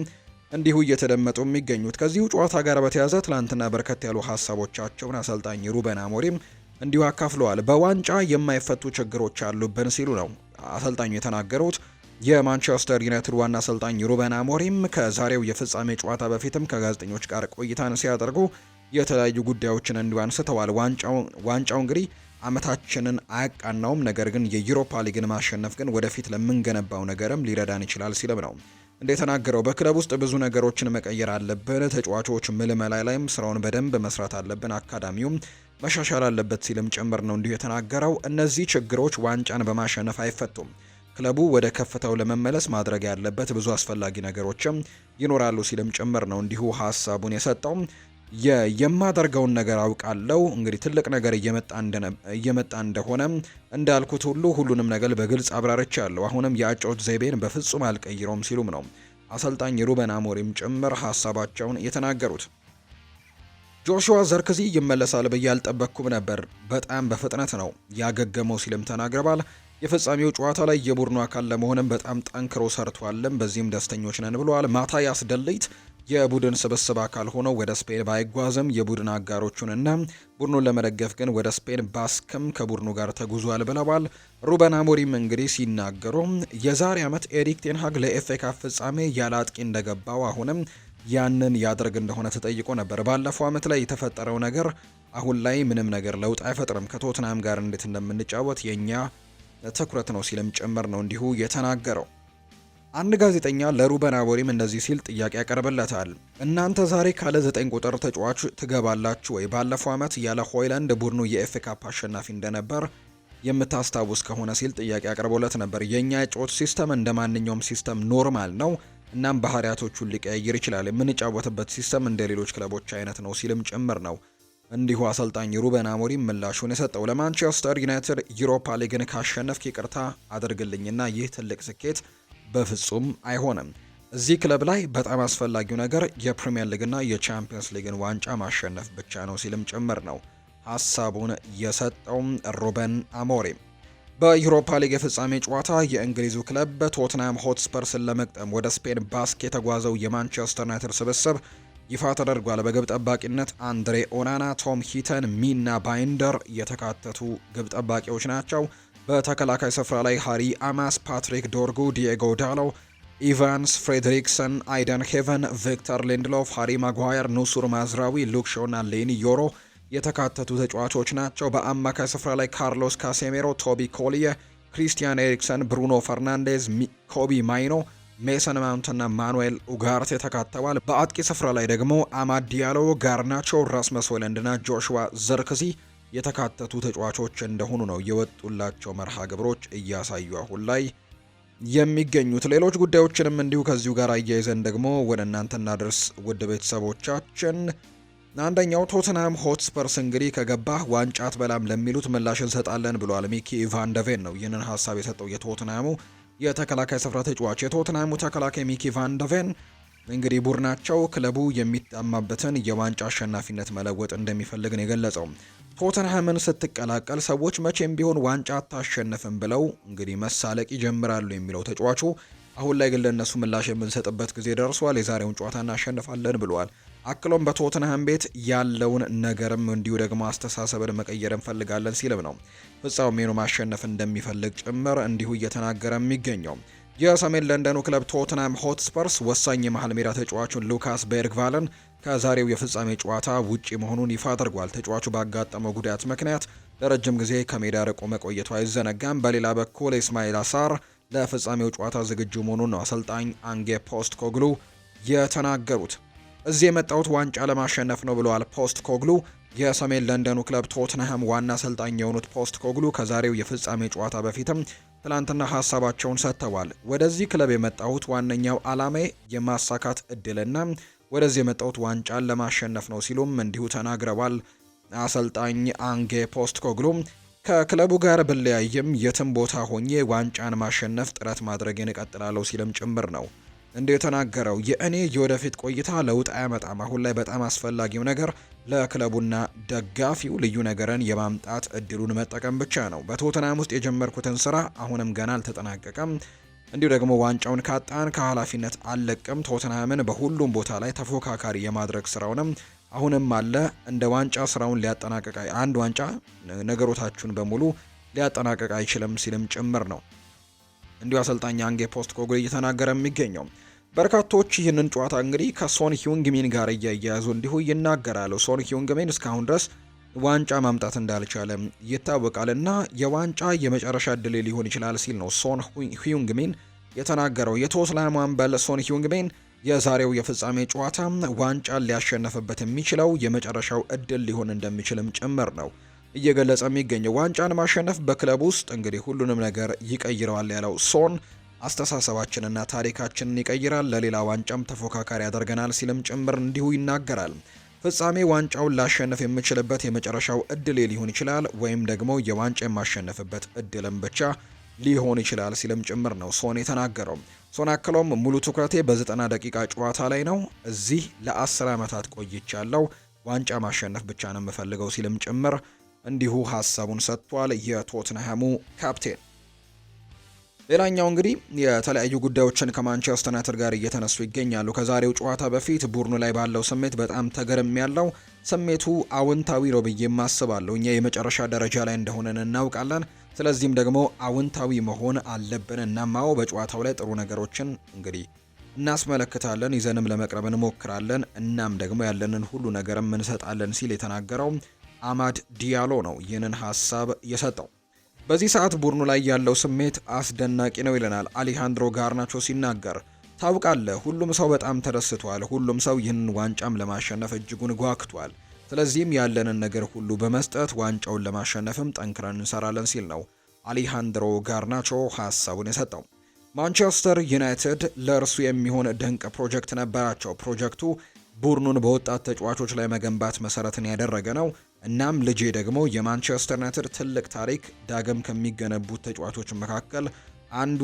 Speaker 1: እንዲሁ እየተደመጡ የሚገኙት። ከዚሁ ጨዋታ ጋር በተያያዘ ትላንትና በርከት ያሉ ሀሳቦቻቸውን አሰልጣኝ ሩበን አሞሪም እንዲሁ አካፍለዋል። በዋንጫ የማይፈቱ ችግሮች አሉብን ሲሉ ነው አሰልጣኙ የተናገሩት። የማንቸስተር ዩናይትድ ዋና አሰልጣኝ ሩበን አሞሪም ከዛሬው የፍጻሜ ጨዋታ በፊትም ከጋዜጠኞች ጋር ቆይታን ሲያደርጉ የተለያዩ ጉዳዮችን እንዲሁ አንስተዋል። ዋንጫው እንግዲህ አመታችንን አያቃናውም፣ ነገር ግን የዩሮፓ ሊግን ማሸነፍ ግን ወደፊት ለምንገነባው ነገርም ሊረዳን ይችላል ሲልም ነው እንደተናገረው። በክለብ ውስጥ ብዙ ነገሮችን መቀየር አለብን፣ ተጫዋቾች ምልመላ ላይም ስራውን በደንብ መስራት አለብን፣ አካዳሚውም መሻሻል አለበት ሲልም ጭምር ነው እንዲሁ የተናገረው። እነዚህ ችግሮች ዋንጫን በማሸነፍ አይፈቱም፣ ክለቡ ወደ ከፍታው ለመመለስ ማድረግ ያለበት ብዙ አስፈላጊ ነገሮችም ይኖራሉ ሲልም ጭምር ነው እንዲሁ ሀሳቡን የሰጠው። የማደርገውን ነገር አውቃለሁ፣ እንግዲህ ትልቅ ነገር እየመጣ እንደሆነ እንዳልኩት ሁሉንም ነገር በግልጽ አብራርቻለሁ፣ አሁንም የአጨዋወት ዘይቤን በፍጹም አልቀይረውም ሲሉም ነው አሰልጣኝ ሩበን አሞሪም ጭምር ሀሳባቸውን የተናገሩት። ጆሹዋ ዘርክዚ ይመለሳል ብዬ አልጠበቅኩም ነበር፣ በጣም በፍጥነት ነው ያገገመው ሲልም ተናግረዋል። የፍጻሜው ጨዋታ ላይ የቡድኑ አካል ለመሆንም በጣም ጠንክሮ ሰርቷልም፣ በዚህም ደስተኞች ነን ብለዋል። ማታያስ ደሊት የቡድን ስብስብ አካል ሆኖ ወደ ስፔን ባይጓዝም የቡድን አጋሮቹንና ቡድኑን ለመደገፍ ግን ወደ ስፔን ባስክም ከቡድኑ ጋር ተጉዟል ብለዋል። ሩበን አሞሪም እንግዲህ ሲናገሩ የዛሬ ዓመት ኤሪክ ቴንሃግ ለኤፍኤ ካፕ ፍጻሜ ያለ አጥቂ እንደገባው አሁንም ያንን ያደርግ እንደሆነ ተጠይቆ ነበር። ባለፈው ዓመት ላይ የተፈጠረው ነገር አሁን ላይ ምንም ነገር ለውጥ አይፈጥርም፣ ከቶትናም ጋር እንዴት እንደምንጫወት የኛ ትኩረት ነው ሲልም ጭምር ነው እንዲሁ የተናገረው። አንድ ጋዜጠኛ ለሩበን አሞሪም እንደዚህ ሲል ጥያቄ ያቀርብለታል። እናንተ ዛሬ ካለ 9 ቁጥር ተጫዋች ትገባላችሁ ወይ? ባለፈው ዓመት ያለ ሆይላንድ ቡድኑ የኤፍኤ ካፕ አሸናፊ እንደነበር የምታስታውስ ከሆነ ሲል ጥያቄ ያቀርበለት ነበር። የኛ የጨዋታ ሲስተም እንደ ማንኛውም ሲስተም ኖርማል ነው፣ እናም ባህሪያቶቹን ሊቀያየር ይችላል። የምንጫወትበት ሲስተም እንደ ሌሎች ክለቦች አይነት ነው ሲልም ጭምር ነው እንዲሁ አሰልጣኝ ሩበን አሞሪም ምላሹን የሰጠው። ለማንቸስተር ዩናይትድ ዩሮፓ ሊግን ካሸነፍክ ይቅርታ አድርግልኝና ይህ ትልቅ ስኬት በፍጹም አይሆንም። እዚህ ክለብ ላይ በጣም አስፈላጊው ነገር የፕሪሚየር ሊግና የቻምፒየንስ ሊግን ዋንጫ ማሸነፍ ብቻ ነው ሲልም ጭምር ነው ሀሳቡን የሰጠው ሩበን አሞሪም። በዩሮፓ ሊግ የፍጻሜ ጨዋታ የእንግሊዙ ክለብ ቶትናም ሆትስፐርስን ለመቅጠም ወደ ስፔን ባስክ የተጓዘው የማንቸስተር ዩናይትድ ስብስብ ይፋ ተደርጓል። በግብ ጠባቂነት አንድሬ ኦናና፣ ቶም ሂተን፣ ሚና ባይንደር የተካተቱ ግብ ጠባቂዎች ናቸው። በተከላካይ ስፍራ ላይ ሃሪ አማስ፣ ፓትሪክ ዶርጉ፣ ዲኤጎ ዳሎ፣ ኢቫንስ ፍሬድሪክሰን፣ አይደን ሄቨን፣ ቪክተር ሊንድሎፍ፣ ሃሪ ማጓየር፣ ኑሱር ማዝራዊ፣ ሉክ ሾው እና ሌኒ ዮሮ የተካተቱ ተጫዋቾች ናቸው። በአማካይ ስፍራ ላይ ካርሎስ ካሴሜሮ፣ ቶቢ ኮሊየ፣ ክሪስቲያን ኤሪክሰን፣ ብሩኖ ፈርናንዴዝ፣ ኮቢ ማይኖ፣ ሜሰን ማውንትና ማኑኤል ኡጋርቴ ተካተዋል። በአጥቂ ስፍራ ላይ ደግሞ አማድ ዲያሎ፣ ጋርናቾ፣ ራስመስ ሆይሉንድና ጆሹዋ ዘርክዚ የተካተቱ ተጫዋቾች እንደሆኑ ነው የወጡላቸው መርሃ ግብሮች እያሳዩ አሁን ላይ የሚገኙት። ሌሎች ጉዳዮችንም እንዲሁ ከዚሁ ጋር አያይዘን ደግሞ ወደ እናንተ እናደርስ ውድ ቤተሰቦቻችን። አንደኛው ቶተንሃም ሆትስፐርስ እንግዲህ ከገባህ ዋንጫ አትበላም ለሚሉት ምላሽ እንሰጣለን ብሏል። ሚኪ ቫን ደ ቬን ነው ይህንን ሀሳብ የሰጠው የተቶተንሃሙ የተከላካይ ስፍራ ተጫዋች። የቶተንሃሙ ተከላካይ ሚኪ ቫን ደ ቬን እንግዲህ ቡድናቸው ክለቡ የሚጣማበትን የዋንጫ አሸናፊነት መለወጥ እንደሚፈልግ ነው የገለጸው። ቶተንሃምን ስትቀላቀል ሰዎች መቼም ቢሆን ዋንጫ አታሸንፍም ብለው እንግዲህ መሳለቅ ይጀምራሉ የሚለው ተጫዋቹ አሁን ላይ ግን ለእነሱ ምላሽ የምንሰጥበት ጊዜ ደርሷል፣ የዛሬውን ጨዋታ እናሸንፋለን ብለዋል። አክሎም በቶተንሃም ቤት ያለውን ነገርም እንዲሁ ደግሞ አስተሳሰብን መቀየር እንፈልጋለን ሲልም ነው ፍጻሜውን ማሸነፍ እንደሚፈልግ ጭምር እንዲሁ እየተናገረ የሚገኘው። የሰሜን ለንደኑ ክለብ ቶተንሃም ሆትስፐርስ ወሳኝ የመሃል ሜዳ ተጫዋቹን ሉካስ ቤርግቫልን ከዛሬው የፍጻሜ ጨዋታ ውጪ መሆኑን ይፋ አድርጓል። ተጫዋቹ ባጋጠመው ጉዳት ምክንያት ለረጅም ጊዜ ከሜዳ ርቆ መቆየቱ አይዘነጋም። በሌላ በኩል ኢስማኤል አሳር ለፍጻሜው ጨዋታ ዝግጁ መሆኑን ነው አሰልጣኝ አንጌ ፖስት ኮግሉ የተናገሩት። እዚህ የመጣሁት ዋንጫ ለማሸነፍ ነው ብለዋል ፖስት ኮግሉ። የሰሜን ለንደኑ ክለብ ቶትንሃም ዋና አሰልጣኝ የሆኑት ፖስት ኮግሉ ከዛሬው የፍጻሜ ጨዋታ በፊትም ትላንትና ሀሳባቸውን ሰጥተዋል። ወደዚህ ክለብ የመጣሁት ዋነኛው ዓላማዬ የማሳካት እድልና ወደዚህ የመጣሁት ዋንጫን ለማሸነፍ ነው ሲሉም እንዲሁ ተናግረዋል። አሰልጣኝ አንጌ ፖስት ኮግሉ ከክለቡ ጋር ብለያይም የትም ቦታ ሆኜ ዋንጫን ማሸነፍ ጥረት ማድረጌን እቀጥላለሁ ሲልም ጭምር ነው እንዲሁ የተናገረው። የእኔ የወደፊት ቆይታ ለውጥ አያመጣም። አሁን ላይ በጣም አስፈላጊው ነገር ለክለቡና ደጋፊው ልዩ ነገርን የማምጣት እድሉን መጠቀም ብቻ ነው። በቶተናም ውስጥ የጀመርኩትን ስራ አሁንም ገና አልተጠናቀቀም። እንዲሁ ደግሞ ዋንጫውን ካጣን ከኃላፊነት አልለቅም። ቶተናምን በሁሉም ቦታ ላይ ተፎካካሪ የማድረግ ስራውንም አሁንም አለ። እንደ ዋንጫ ስራውን ሊያጠናቀቅ አንድ ዋንጫ ነገሮታችሁን በሙሉ ሊያጠናቀቅ አይችልም ሲልም ጭምር ነው እንዲሁ አሰልጣኝ አንጌ ፖስት ኮግሉ እየተናገረ የሚገኘው። በርካቶች ይህንን ጨዋታ እንግዲህ ከሶን ሂዩንግሚን ጋር እያያዙ እንዲሁ ይናገራሉ። ሶን ሂዩንግሚን እስካሁን ድረስ ዋንጫ ማምጣት እንዳልቻለ ይታወቃልና የዋንጫ የመጨረሻ እድል ሊሆን ይችላል ሲል ነው ሶን ሂዩንግሚን የተናገረው። የቶትንሃም አምበል ሶን ሂዩንግሚን የዛሬው የፍጻሜ ጨዋታ ዋንጫን ሊያሸነፍበት የሚችለው የመጨረሻው እድል ሊሆን እንደሚችልም ጭምር ነው እየገለጸ የሚገኘው። ዋንጫን ማሸነፍ በክለብ ውስጥ እንግዲህ ሁሉንም ነገር ይቀይረዋል ያለው ሶን አስተሳሰባችንና ታሪካችንን ይቀይራል፣ ለሌላ ዋንጫም ተፎካካሪ ያደርገናል ሲልም ጭምር እንዲሁ ይናገራል። ፍጻሜ ዋንጫውን ላሸነፍ የምችልበት የመጨረሻው እድል ሊሆን ይችላል ወይም ደግሞ የዋንጫ የማሸነፍበት እድልም ብቻ ሊሆን ይችላል ሲልም ጭምር ነው ሶን የተናገረው። ሶን አክሎም ሙሉ ትኩረቴ በ90 ደቂቃ ጨዋታ ላይ ነው። እዚህ ለ10 ዓመታት ቆይቻለሁ። ዋንጫ ማሸነፍ ብቻ ነው የምፈልገው ሲልም ጭምር እንዲሁ ሀሳቡን ሰጥቷል የቶትንሃሙ ካፕቴን። ሌላኛው እንግዲህ የተለያዩ ጉዳዮችን ከማንቸስተር ዩናይትድ ጋር እየተነሱ ይገኛሉ። ከዛሬው ጨዋታ በፊት ቡድኑ ላይ ባለው ስሜት በጣም ተገርም ያለው ስሜቱ አውንታዊ ነው ብዬ ማስባለሁ። እኛ የመጨረሻ ደረጃ ላይ እንደሆነን እናውቃለን። ስለዚህም ደግሞ አውንታዊ መሆን አለብን። እናማው በጨዋታው ላይ ጥሩ ነገሮችን እንግዲህ እናስመለክታለን፣ ይዘንም ለመቅረብ እንሞክራለን። እናም ደግሞ ያለንን ሁሉ ነገርም እንሰጣለን ሲል የተናገረው አማድ ዲያሎ ነው ይህንን ሀሳብ የሰጠው። በዚህ ሰዓት ቡድኑ ላይ ያለው ስሜት አስደናቂ ነው ይለናል አሌሃንድሮ ጋርናቾ ሲናገር። ታውቃለህ፣ ሁሉም ሰው በጣም ተደስቷል። ሁሉም ሰው ይህንን ዋንጫም ለማሸነፍ እጅጉን ጓግቷል። ስለዚህም ያለንን ነገር ሁሉ በመስጠት ዋንጫውን ለማሸነፍም ጠንክረን እንሰራለን ሲል ነው አሌሃንድሮ ጋርናቾ ሀሳቡን የሰጠው። ማንቸስተር ዩናይትድ ለእርሱ የሚሆን ድንቅ ፕሮጀክት ነበራቸው። ፕሮጀክቱ ቡድኑን በወጣት ተጫዋቾች ላይ መገንባት መሰረትን ያደረገ ነው። እናም ልጄ ደግሞ የማንቸስተር ዩናይትድ ትልቅ ታሪክ ዳግም ከሚገነቡት ተጫዋቾች መካከል አንዱ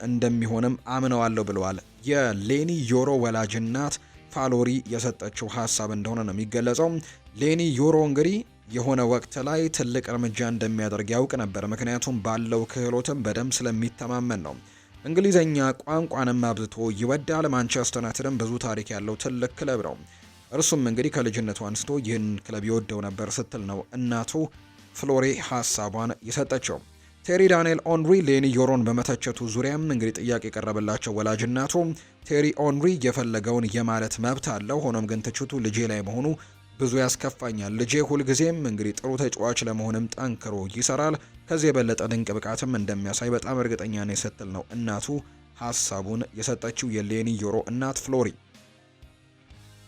Speaker 1: እንደሚሆንም አምነዋለሁ ብለዋል። የሌኒ ዮሮ ወላጅ እናት ፋሎሪ የሰጠችው ሀሳብ እንደሆነ ነው የሚገለጸው። ሌኒ ዮሮ እንግዲህ የሆነ ወቅት ላይ ትልቅ እርምጃ እንደሚያደርግ ያውቅ ነበር፣ ምክንያቱም ባለው ክህሎትም በደንብ ስለሚተማመን ነው። እንግሊዘኛ ቋንቋንም አብዝቶ ይወዳል። ማንቸስተር ዩናይትድም ብዙ ታሪክ ያለው ትልቅ ክለብ ነው። እርሱም እንግዲህ ከልጅነቱ አንስቶ ይህን ክለብ ይወደው ነበር ስትል ነው እናቱ ፍሎሬ ሀሳቧን የሰጠችው። ቴሪ ዳንኤል ኦንሪ ሌኒ ዮሮን በመተቸቱ ዙሪያም እንግዲህ ጥያቄ የቀረበላቸው ወላጅ እናቱ ቴሪ ኦንሪ የፈለገውን የማለት መብት አለው፣ ሆኖም ግን ትችቱ ልጄ ላይ መሆኑ ብዙ ያስከፋኛል። ልጄ ሁልጊዜም እንግዲህ ጥሩ ተጫዋች ለመሆንም ጠንክሮ ይሰራል፣ ከዚህ የበለጠ ድንቅ ብቃትም እንደሚያሳይ በጣም እርግጠኛ ነኝ ስትል ነው እናቱ ሀሳቡን የሰጠችው የሌኒ ዮሮ እናት ፍሎሪ።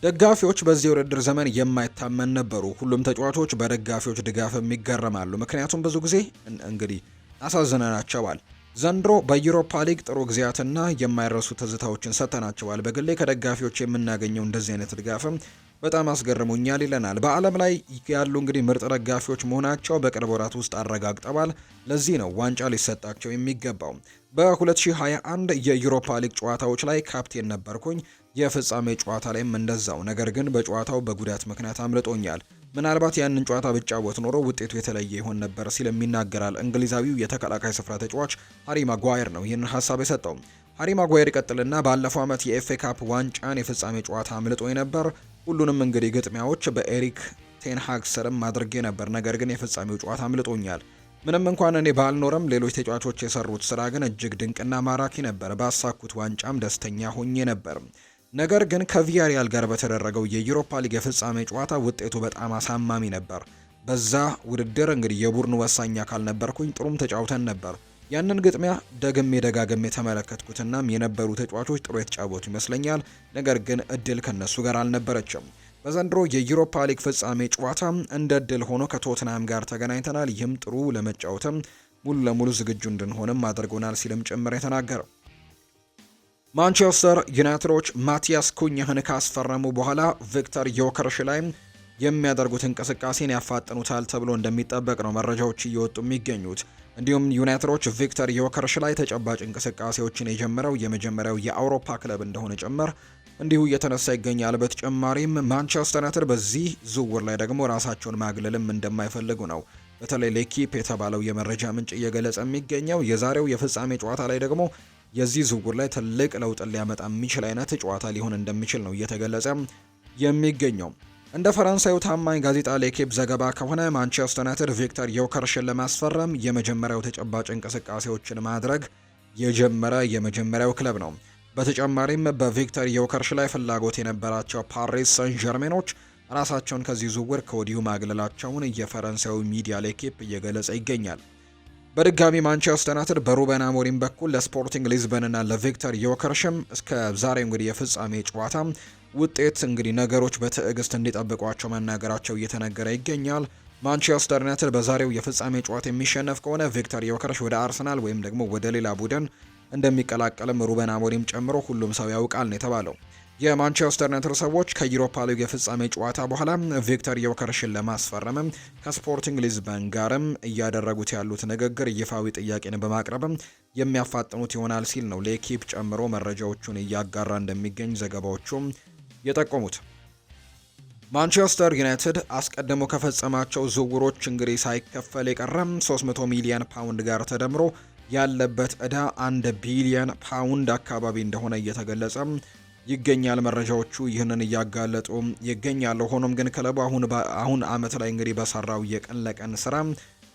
Speaker 1: ደጋፊዎች በዚህ የውድድር ዘመን የማይታመን ነበሩ። ሁሉም ተጫዋቾች በደጋፊዎች ድጋፍም ይገረማሉ፣ ምክንያቱም ብዙ ጊዜ እንግዲህ አሳዝነናቸዋል። ዘንድሮ በዩሮፓ ሊግ ጥሩ ጊዜያትና የማይረሱ ትዝታዎችን ሰጥተናቸዋል። በግሌ ከደጋፊዎች የምናገኘው እንደዚህ አይነት ድጋፍም በጣም አስገርሞኛል ይለናል። በዓለም ላይ ያሉ እንግዲህ ምርጥ ደጋፊዎች መሆናቸው በቅርብ ወራት ውስጥ አረጋግጠዋል። ለዚህ ነው ዋንጫ ሊሰጣቸው የሚገባው። በ2021 የዩሮፓ ሊግ ጨዋታዎች ላይ ካፕቴን ነበርኩኝ። የፍጻሜ ጨዋታ ላይም እንደዛው። ነገር ግን በጨዋታው በጉዳት ምክንያት አምልጦኛል። ምናልባት ያንን ጨዋታ ብጫወት ኖሮ ውጤቱ የተለየ ይሆን ነበር ሲል ይናገራል። እንግሊዛዊው የተከላካይ ስፍራ ተጫዋች ሃሪ ማጓየር ነው ይህንን ሀሳብ የሰጠው። ሃሪ ማጓየር ይቀጥልና ባለፈው ዓመት የኤፍኤ ካፕ ዋንጫን የፍጻሜ ጨዋታ አምልጦኝ ነበር። ሁሉንም እንግዲህ ግጥሚያዎች በኤሪክ ቴንሃግ ስርም አድርጌ ነበር። ነገር ግን የፍጻሜው ጨዋታ አምልጦኛል። ምንም እንኳን እኔ ባልኖርም ሌሎች ተጫዋቾች የሰሩት ስራ ግን እጅግ ድንቅና ማራኪ ነበር። ባሳኩት ዋንጫም ደስተኛ ሆኜ ነበር። ነገር ግን ከቪያሪያል ጋር በተደረገው የዩሮፓ ሊግ የፍጻሜ ጨዋታ ውጤቱ በጣም አሳማሚ ነበር። በዛ ውድድር እንግዲህ የቡድኑ ወሳኝ አካል ነበርኩኝ። ጥሩም ተጫውተን ነበር። ያንን ግጥሚያ ደጋግሜ ተመለከትኩትናም የነበሩ ተጫዋቾች ጥሩ የተጫወቱ ይመስለኛል። ነገር ግን እድል ከነሱ ጋር አልነበረችም። በዘንድሮ የዩሮፓ ሊግ ፍጻሜ ጨዋታ እንደ እድል ሆኖ ከቶትናም ጋር ተገናኝተናል። ይህም ጥሩ ለመጫወትም ሙሉ ለሙሉ ዝግጁ እንድንሆንም አድርጎናል ሲልም ጭምር የተናገረው። ማንቸስተር ዩናይትዶች ማቲያስ ኩኛህን ካስፈረሙ በኋላ ቪክተር ዮከርሽ ላይ የሚያደርጉት እንቅስቃሴን ያፋጥኑታል ተብሎ እንደሚጠበቅ ነው መረጃዎች እየወጡ የሚገኙት። እንዲሁም ዩናይትዶች ቪክተር ዮከርሽ ላይ ተጨባጭ እንቅስቃሴዎችን የጀመረው የመጀመሪያው የአውሮፓ ክለብ እንደሆነ ጭምር እንዲሁ እየተነሳ ይገኛል። በተጨማሪም ማንቸስተር ዩናይትድ በዚህ ዝውውር ላይ ደግሞ ራሳቸውን ማግለልም እንደማይፈልጉ ነው በተለይ ሌኪፕ የተባለው የመረጃ ምንጭ እየገለጸ የሚገኘው። የዛሬው የፍጻሜ ጨዋታ ላይ ደግሞ የዚህ ዝውውር ላይ ትልቅ ለውጥን ሊያመጣ የሚችል አይነት ጨዋታ ሊሆን እንደሚችል ነው እየተገለጸ የሚገኘው። እንደ ፈረንሳዩ ታማኝ ጋዜጣ ሌኪፕ ዘገባ ከሆነ ማንቸስተር ዩናይትድ ቪክተር ዮከርሽን ለማስፈረም የመጀመሪያው ተጨባጭ እንቅስቃሴዎችን ማድረግ የጀመረ የመጀመሪያው ክለብ ነው። በተጨማሪም በቪክተር ዮከርሽ ላይ ፍላጎት የነበራቸው ፓሪስ ሰን ዠርሜኖች ራሳቸውን ከዚህ ዝውውር ከወዲሁ ማግለላቸውን የፈረንሳዩ ሚዲያ ሌኪፕ እየገለጸ ይገኛል። በድጋሚ ማንቸስተር ዩናይትድ በሩበን አሞሪም በኩል ለስፖርቲንግ ሊዝበንና ለቪክተር ዮከርሽም እስከ ዛሬ እንግዲህ የፍጻሜ ጨዋታ ውጤት እንግዲህ ነገሮች በትዕግስት እንዲጠብቋቸው መናገራቸው እየተነገረ ይገኛል። ማንቸስተር ዩናይትድ በዛሬው የፍጻሜ ጨዋታ የሚሸነፍ ከሆነ ቪክተር ዮከርሽ ወደ አርሰናል ወይም ደግሞ ወደ ሌላ ቡድን እንደሚቀላቀልም ሩበን አሞሪም ጨምሮ ሁሉም ሰው ያውቃል ነው የተባለው። የማንቸስተር ዩናይትድ ሰዎች ከዩሮፓ ሊግ የፍጻሜ ጨዋታ በኋላ ቪክተር ዮከርሽን ለማስፈረምም ከስፖርቲንግ ሊዝበን ጋርም እያደረጉት ያሉት ንግግር ይፋዊ ጥያቄን በማቅረብም የሚያፋጥኑት ይሆናል ሲል ነው ሌኪፕ ጨምሮ መረጃዎቹን እያጋራ እንደሚገኝ ዘገባዎቹም የጠቆሙት። ማንቸስተር ዩናይትድ አስቀድሞ ከፈጸማቸው ዝውውሮች እንግዲህ ሳይከፈል የቀረም 300 ሚሊዮን ፓውንድ ጋር ተደምሮ ያለበት ዕዳ 1 ቢሊዮን ፓውንድ አካባቢ እንደሆነ እየተገለጸ ይገኛል። መረጃዎቹ ይህንን እያጋለጡ ይገኛሉ። ሆኖም ግን ክለቡ አሁን አመት ላይ እንግዲህ በሰራው የቀን ለቀን ስራ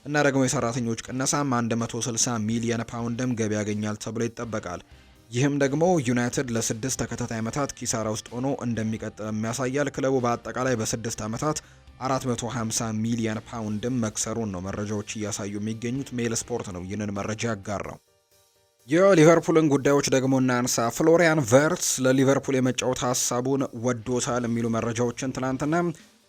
Speaker 1: እና ደግሞ የሰራተኞች ቅነሳም 160 ሚሊዮን ፓውንድም ገቢ ያገኛል ተብሎ ይጠበቃል። ይህም ደግሞ ዩናይትድ ለ6 ተከታታይ ዓመታት ኪሳራ ውስጥ ሆኖ እንደሚቀጥል የሚያሳያል። ክለቡ በአጠቃላይ በ6 ዓመታት 450 ሚሊዮን ፓውንድም መክሰሩን ነው መረጃዎች እያሳዩ የሚገኙት። ሜል ስፖርት ነው ይህንን መረጃ ያጋራው። የሊቨርፑልን ጉዳዮች ደግሞ እናንሳ። ፍሎሪያን ቨርትስ ለሊቨርፑል የመጫወት ሀሳቡን ወዶታል የሚሉ መረጃዎችን ትናንትና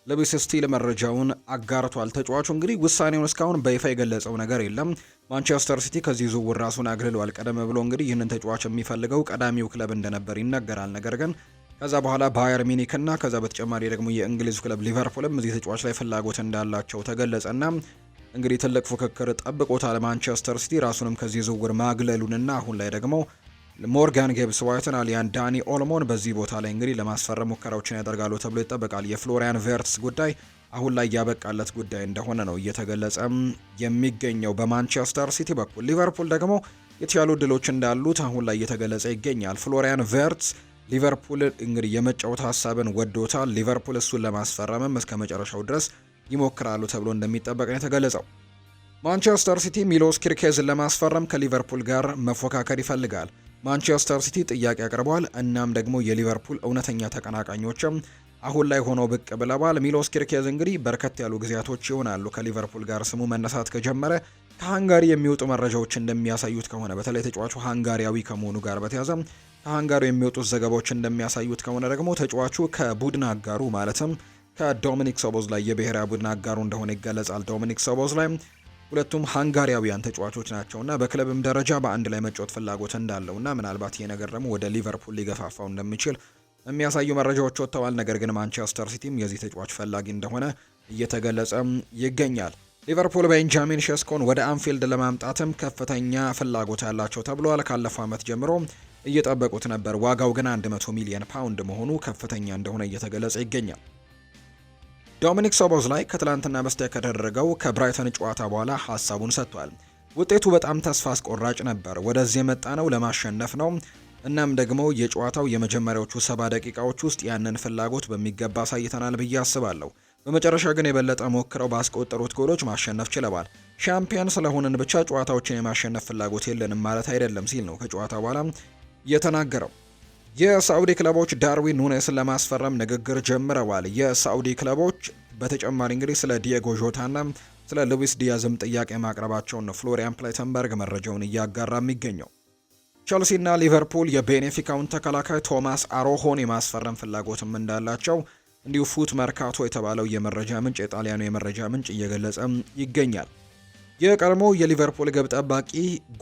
Speaker 1: ለቢስ ስቲል መረጃውን አጋርቷል። ተጫዋቹ እንግዲህ ውሳኔውን እስካሁን በይፋ የገለጸው ነገር የለም። ማንቸስተር ሲቲ ከዚህ ዝውውር ራሱን አግልሏል። ቀደም ብሎ እንግዲህ ይህንን ተጫዋች የሚፈልገው ቀዳሚው ክለብ እንደነበር ይነገራል። ነገር ግን ከዛ በኋላ ባየር ሚኒክ እና ከዛ በተጨማሪ ደግሞ የእንግሊዙ ክለብ ሊቨርፑልም እዚህ ተጫዋች ላይ ፍላጎት እንዳላቸው ተገለጸና እንግዲህ ትልቅ ፉክክር ጠብቆታል። ማንቸስተር ሲቲ ራሱንም ከዚህ ዝውውር ማግለሉንና አሁን ላይ ደግሞ ሞርጋን ጌብስ ዋይትን አሊያን ዳኒ ኦልሞን በዚህ ቦታ ላይ እንግዲህ ለማስፈረም ሙከራዎችን ያደርጋሉ ተብሎ ይጠበቃል። የፍሎሪያን ቨርትስ ጉዳይ አሁን ላይ ያበቃለት ጉዳይ እንደሆነ ነው እየተገለጸ የሚገኘው በማንቸስተር ሲቲ በኩል። ሊቨርፑል ደግሞ የተሻሉ ድሎች እንዳሉት አሁን ላይ እየተገለጸ ይገኛል። ፍሎሪያን ቨርትስ ሊቨርፑል እንግዲህ የመጫወት ሀሳብን ወዶታል። ሊቨርፑል እሱን ለማስፈረምም እስከ መጨረሻው ድረስ ይሞክራሉ ተብሎ እንደሚጠበቅ ነው የተገለጸው። ማንቸስተር ሲቲ ሚሎስ ኪርኬዝን ለማስፈረም ከሊቨርፑል ጋር መፎካከር ይፈልጋል። ማንቸስተር ሲቲ ጥያቄ አቅርበዋል። እናም ደግሞ የሊቨርፑል እውነተኛ ተቀናቃኞችም አሁን ላይ ሆነው ብቅ ብለዋል። ሚሎስ ኪርኬዝ እንግዲህ በርከት ያሉ ጊዜያቶች ይሆናሉ ከሊቨርፑል ጋር ስሙ መነሳት ከጀመረ። ከሃንጋሪ የሚወጡ መረጃዎች እንደሚያሳዩት ከሆነ በተለይ ተጫዋቹ ሃንጋሪያዊ ከመሆኑ ጋር በተያያዘ ከሃንጋሪ የሚወጡት ዘገባዎች እንደሚያሳዩት ከሆነ ደግሞ ተጫዋቹ ከቡድን አጋሩ ማለትም ከዶሚኒክ ሶቦዝላይ የብሔራዊ ቡድን አጋሩ እንደሆነ ይገለጻል። ዶሚኒክ ሶቦዝላይ ሁለቱም ሃንጋሪያውያን ተጫዋቾች ናቸውና በክለብም ደረጃ በአንድ ላይ መጫወት ፍላጎት እንዳለውና ምናልባት ይሄ ነገር ደግሞ ወደ ሊቨርፑል ሊገፋፋው እንደሚችል የሚያሳዩ መረጃዎች ወጥተዋል። ነገር ግን ማንቸስተር ሲቲም የዚህ ተጫዋች ፈላጊ እንደሆነ እየተገለጸ ይገኛል። ሊቨርፑል ቤንጃሚን ሼስኮን ወደ አንፊልድ ለማምጣትም ከፍተኛ ፍላጎት ያላቸው ተብሏል። ካለፈው ዓመት ጀምሮ እየጠበቁት ነበር። ዋጋው ግን 100 ሚሊዮን ፓውንድ መሆኑ ከፍተኛ እንደሆነ እየተገለጸ ይገኛል። ዶሚኒክ ሶቦዝላይ ከትላንትና በስቲያ ከተደረገው ከብራይተን ጨዋታ በኋላ ሀሳቡን ሰጥቷል። ውጤቱ በጣም ተስፋ አስቆራጭ ነበር። ወደዚህ የመጣ ነው ለማሸነፍ ነው። እናም ደግሞ የጨዋታው የመጀመሪያዎቹ 70 ደቂቃዎች ውስጥ ያንን ፍላጎት በሚገባ አሳይተናል ብዬ አስባለሁ። በመጨረሻ ግን የበለጠ ሞክረው ባስቆጠሩት ጎሎች ማሸነፍ ችለዋል። ሻምፒየን ስለሆንን ብቻ ጨዋታዎችን የማሸነፍ ፍላጎት የለንም ማለት አይደለም ሲል ነው ከጨዋታ በኋላ የተናገረው። የሳዑዲ ክለቦች ዳርዊን ኑኔስን ለማስፈረም ንግግር ጀምረዋል። የሳዑዲ ክለቦች በተጨማሪ እንግዲህ ስለ ዲየጎ ጆታና ስለ ሉዊስ ዲያዝም ጥያቄ ማቅረባቸውን ነው ፍሎሪያን ፕሌተንበርግ መረጃውን እያጋራ የሚገኘው። ቸልሲና ሊቨርፑል የቤኔፊካውን ተከላካይ ቶማስ አሮሆን የማስፈረም ፍላጎትም እንዳላቸው እንዲሁ ፉት መርካቶ የተባለው የመረጃ ምንጭ የጣሊያኑ የመረጃ ምንጭ እየገለጸ ይገኛል። የቀድሞው የሊቨርፑል ግብ ጠባቂ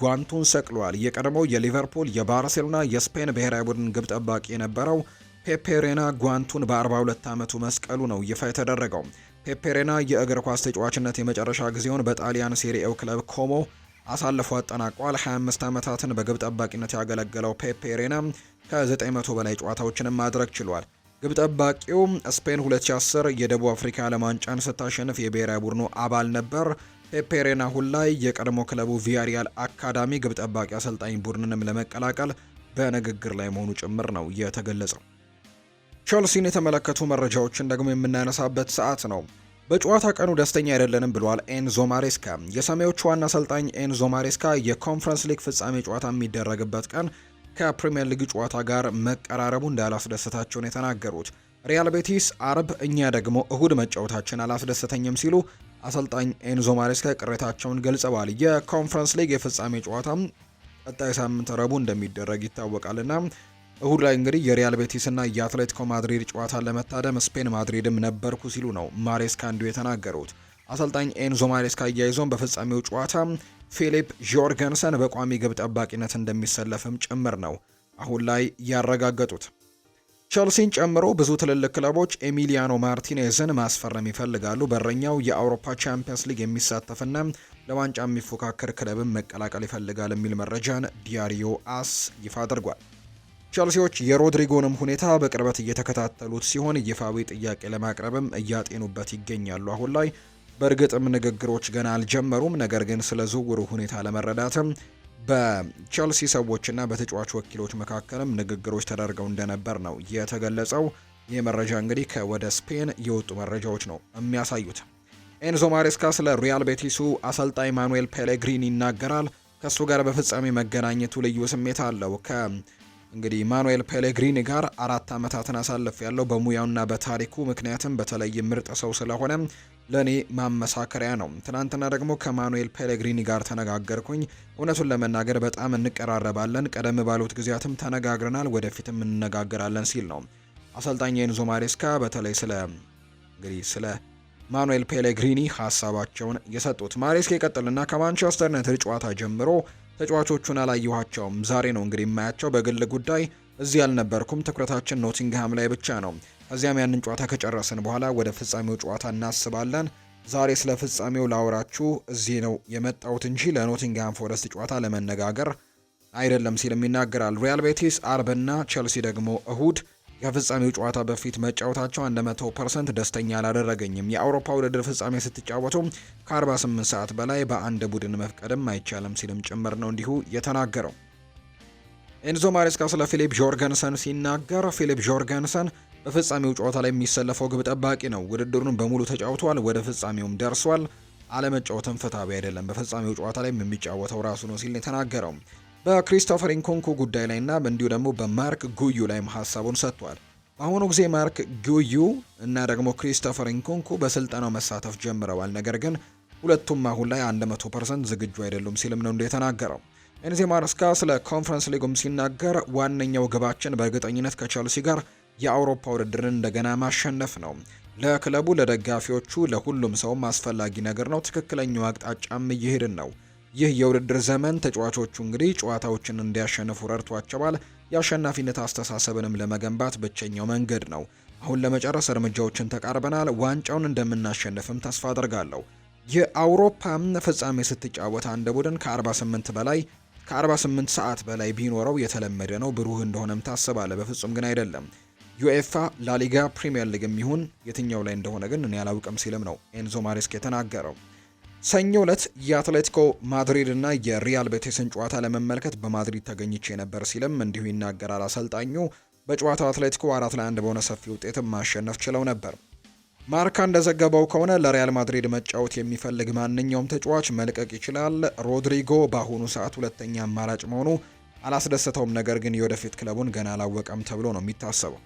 Speaker 1: ጓንቱን ሰቅሏል። የቀድሞው የሊቨርፑል የባርሴሎና የስፔን ብሔራዊ ቡድን ግብ ጠባቂ የነበረው ፔፔሬና ጓንቱን በ42 ዓመቱ መስቀሉ ነው ይፋ የተደረገው። ፔፔሬና የእግር ኳስ ተጫዋችነት የመጨረሻ ጊዜውን በጣሊያን ሴሪኤው ክለብ ኮሞ አሳልፎ አጠናቋል። 25 ዓመታትን በግብ ጠባቂነት ያገለገለው ፔፔሬና ከ900 በላይ ጨዋታዎችንም ማድረግ ችሏል። ግብ ጠባቂው ስፔን 2010 የደቡብ አፍሪካ ዓለም ዋንጫን ስታሸንፍ የብሔራዊ ቡድኑ አባል ነበር። ፔፔሬና አሁን ላይ የቀድሞ ክለቡ ቪያሪያል አካዳሚ ግብ ጠባቂ አሰልጣኝ ቡድንንም ለመቀላቀል በንግግር ላይ መሆኑ ጭምር ነው የተገለጸው። ቸልሲን የተመለከቱ መረጃዎችን ደግሞ የምናነሳበት ሰዓት ነው። በጨዋታ ቀኑ ደስተኛ አይደለንም ብሏል ኤንዞ ማሬስካ። የሰማዮቹ ዋና አሰልጣኝ ኤንዞ ማሬስካ የኮንፈረንስ ሊግ ፍጻሜ ጨዋታ የሚደረግበት ቀን ከፕሪሚየር ሊግ ጨዋታ ጋር መቀራረቡ እንዳላስደሰታቸውን የተናገሩት ሪያል ቤቲስ አርብ፣ እኛ ደግሞ እሁድ መጫወታችን አላስደሰተኝም ሲሉ አሰልጣኝ ኤንዞ ማሬስካ ቅሬታቸውን ገልጸዋል። የኮንፈረንስ ሊግ የፍጻሜ ጨዋታም ቀጣይ ሳምንት ረቡዕ እንደሚደረግ ይታወቃልና እሁድ ላይ እንግዲህ የሪያል ቤቲስና የአትሌቲኮ ማድሪድ ጨዋታን ለመታደም ስፔን ማድሪድም ነበርኩ ሲሉ ነው ማሬስካ እንዲሁ የተናገሩት። አሰልጣኝ ኤንዞ ማሬስካ አያይዞን በፍጻሜው ጨዋታ ፊሊፕ ጆርገንሰን በቋሚ ግብ ጠባቂነት እንደሚሰለፍም ጭምር ነው አሁን ላይ ያረጋገጡት። ቸልሲን ጨምሮ ብዙ ትልልቅ ክለቦች ኤሚሊያኖ ማርቲኔዝን ማስፈረም ይፈልጋሉ። በረኛው የአውሮፓ ቻምፒየንስ ሊግ የሚሳተፍና ለዋንጫ የሚፎካከር ክለብን መቀላቀል ይፈልጋል የሚል መረጃን ዲያሪዮ አስ ይፋ አድርጓል። ቸልሲዎች የሮድሪጎንም ሁኔታ በቅርበት እየተከታተሉት ሲሆን ይፋዊ ጥያቄ ለማቅረብም እያጤኑበት ይገኛሉ። አሁን ላይ በእርግጥም ንግግሮች ገና አልጀመሩም። ነገር ግን ስለ ዝውውሩ ሁኔታ ለመረዳትም በቸልሲ ሰዎችና በተጫዋች ወኪሎች መካከልም ንግግሮች ተደርገው እንደነበር ነው የተገለጸው። ይህ መረጃ እንግዲህ ከወደ ስፔን የወጡ መረጃዎች ነው የሚያሳዩት። ኤንዞ ማሬስካ ስለ ሪያል ቤቲሱ አሰልጣኝ ማኑኤል ፔሌግሪኒ ይናገራል። ከእሱ ጋር በፍጻሜ መገናኘቱ ልዩ ስሜት አለው። እንግዲህ ማኑኤል ፔሌግሪኒ ጋር 4 ዓመታትን አሳልፍ ያለው በሙያውና በታሪኩ ምክንያትም በተለይ ምርጥ ሰው ስለሆነ ለኔ ማመሳከሪያ ነው። ትናንትና ደግሞ ከማኑኤል ፔሌግሪኒ ጋር ተነጋገርኩኝ። እውነቱን ለመናገር በጣም እንቀራረባለን። ቀደም ባሉት ጊዜያትም ተነጋግረናል፣ ወደፊትም እንነጋገራለን ሲል ነው አሰልጣኝ ኤንዞ ማሬስካ በተለይ ስለ ማኑኤል ፔሌግሪኒ ሀሳባቸውን የሰጡት። ማሬስካ ይቀጥልና ከማንቸስተር ዩናይትድ ጨዋታ ጀምሮ ተጫዋቾቹን አላየኋቸውም። ዛሬ ነው እንግዲህ የማያቸው። በግል ጉዳይ እዚህ አልነበርኩም። ትኩረታችን ኖቲንግሃም ላይ ብቻ ነው። ከዚያም ያንን ጨዋታ ከጨረስን በኋላ ወደ ፍጻሜው ጨዋታ እናስባለን። ዛሬ ስለ ፍጻሜው ላውራችሁ እዚህ ነው የመጣሁት እንጂ ለኖቲንግሃም ፎረስት ጨዋታ ለመነጋገር አይደለም ሲልም ይናገራል። ሪያል ቤቲስ አርብና ቸልሲ ደግሞ እሁድ ከፍጻሜው ጨዋታ በፊት መጫወታቸው 100% ደስተኛ አላደረገኝም። የአውሮፓ ውድድር ፍጻሜ ስትጫወቱ ከ48 ሰዓት በላይ በአንድ ቡድን መፍቀድም አይቻልም ሲልም ጭምር ነው እንዲሁ የተናገረው። ኤንዞ ማሬስካ ስለ ፊሊፕ ጆርገንሰን ሲናገር ፊሊፕ ጆርገንሰን በፍጻሜው ጨዋታ ላይ የሚሰለፈው ግብ ጠባቂ ነው። ውድድሩን በሙሉ ተጫውቷል፣ ወደ ፍጻሜውም ደርሷል። አለመጫወትም ፍትሃዊ አይደለም። በፍጻሜው ጨዋታ ላይ የሚጫወተው ራሱ ነው ሲል የተናገረው። በክሪስቶፈር ኢንኩንኩ ጉዳይ ላይና እንዲሁ ደግሞ በማርክ ጉዩ ላይም ሀሳቡን ሰጥቷል። በአሁኑ ጊዜ ማርክ ጉዩ እና ደግሞ ክሪስቶፈር ኢንኩንኩ በስልጠናው መሳተፍ ጀምረዋል። ነገር ግን ሁለቱም አሁን ላይ 100% ዝግጁ አይደሉም ሲልም ነው የተናገረው። ኤንዞ ማሬስካ ስለ ኮንፈረንስ ሊጉም ሲናገር ዋነኛው ግባችን በእርግጠኝነት ከቸልሲ ጋር የአውሮፓ ውድድርን እንደገና ማሸነፍ ነው። ለክለቡ፣ ለደጋፊዎቹ፣ ለሁሉም ሰውም አስፈላጊ ነገር ነው። ትክክለኛው አቅጣጫም እየሄድን ነው። ይህ የውድድር ዘመን ተጫዋቾቹ እንግዲህ ጨዋታዎችን እንዲያሸንፉ ረድቷቸዋል። የአሸናፊነት አስተሳሰብንም ለመገንባት ብቸኛው መንገድ ነው። አሁን ለመጨረስ እርምጃዎችን ተቃርበናል። ዋንጫውን እንደምናሸንፍም ተስፋ አድርጋለሁ። የአውሮፓም ፍጻሜ ስትጫወት አንድ ቡድን ከ48 ሰዓት በላይ ቢኖረው የተለመደ ነው። ብሩህ እንደሆነም ታስባለ። በፍጹም ግን አይደለም። ዩኤፋ፣ ላሊጋ፣ ፕሪሚየር ሊግም ይሁን የትኛው ላይ እንደሆነ ግን እኔ አላውቅም ሲልም ነው ኤንዞ ማሬስካ የተናገረው። ሰኞ ዕለት የአትሌቲኮ ማድሪድ እና የሪያል ቤቲስን ጨዋታ ለመመልከት በማድሪድ ተገኝቼ ነበር ሲልም እንዲሁ ይናገራል አሰልጣኙ። በጨዋታው አትሌቲኮ 4-1 በሆነ ሰፊ ውጤትም ማሸነፍ ችለው ነበር። ማርካ እንደዘገበው ከሆነ ለሪያል ማድሪድ መጫወት የሚፈልግ ማንኛውም ተጫዋች መልቀቅ ይችላል። ሮድሪጎ በአሁኑ ሰዓት ሁለተኛ አማራጭ መሆኑ አላስደሰተውም። ነገር ግን የወደፊት ክለቡን ገና አላወቀም ተብሎ ነው የሚታሰበው።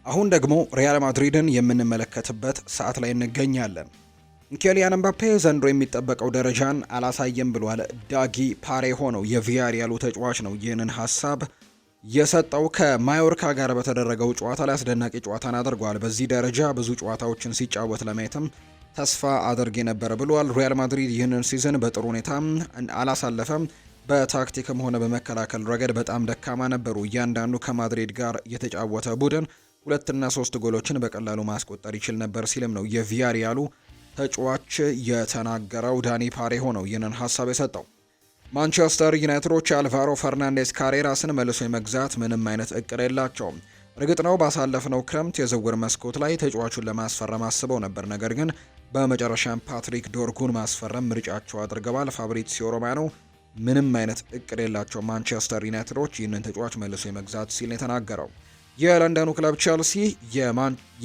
Speaker 1: አሁን ደግሞ ሪያል ማድሪድን የምንመለከትበት ሰዓት ላይ እንገኛለን። ኬሊያን ምባፔ ዘንድሮ የሚጠበቀው ደረጃን አላሳየም ብሏል። ዳጊ ፓሬሆ ነው የቪያሪያሉ ተጫዋች ነው ይህንን ሀሳብ የሰጠው። ከማዮርካ ጋር በተደረገው ጨዋታ ላይ አስደናቂ ጨዋታን አድርጓል። በዚህ ደረጃ ብዙ ጨዋታዎችን ሲጫወት ለማየትም ተስፋ አድርጌ ነበር ብሏል። ሪያል ማድሪድ ይህንን ሲዝን በጥሩ ሁኔታ አላሳለፈም። በታክቲክም ሆነ በመከላከል ረገድ በጣም ደካማ ነበሩ። እያንዳንዱ ከማድሪድ ጋር የተጫወተ ቡድን 2 እና 3 ጎሎችን በቀላሉ ማስቆጠር ይችል ነበር ሲልም ነው የቪያሪያሉ ተጫዋች የተናገረው። ዳኒ ፓሬሆ ነው ይህንን ሀሳብ የሰጠው። ማንቸስተር ዩናይትዶች አልቫሮ ፈርናንዴስ ካሬራስን መልሶ የመግዛት ምንም አይነት እቅድ የላቸውም። እርግጥ ነው ባሳለፍነው ክረምት የዝውውር መስኮት ላይ ተጫዋቹን ለማስፈረም አስበው ነበር። ነገር ግን በመጨረሻም ፓትሪክ ዶርጉን ማስፈረም ምርጫቸው አድርገዋል። ፋብሪዚዮ ሮማኖ ምንም አይነት እቅድ የላቸው ማንቸስተር ዩናይትዶች ይህንን ተጫዋች መልሶ የመግዛት ሲል የተናገረው። የለንደኑ ክለብ ቼልሲ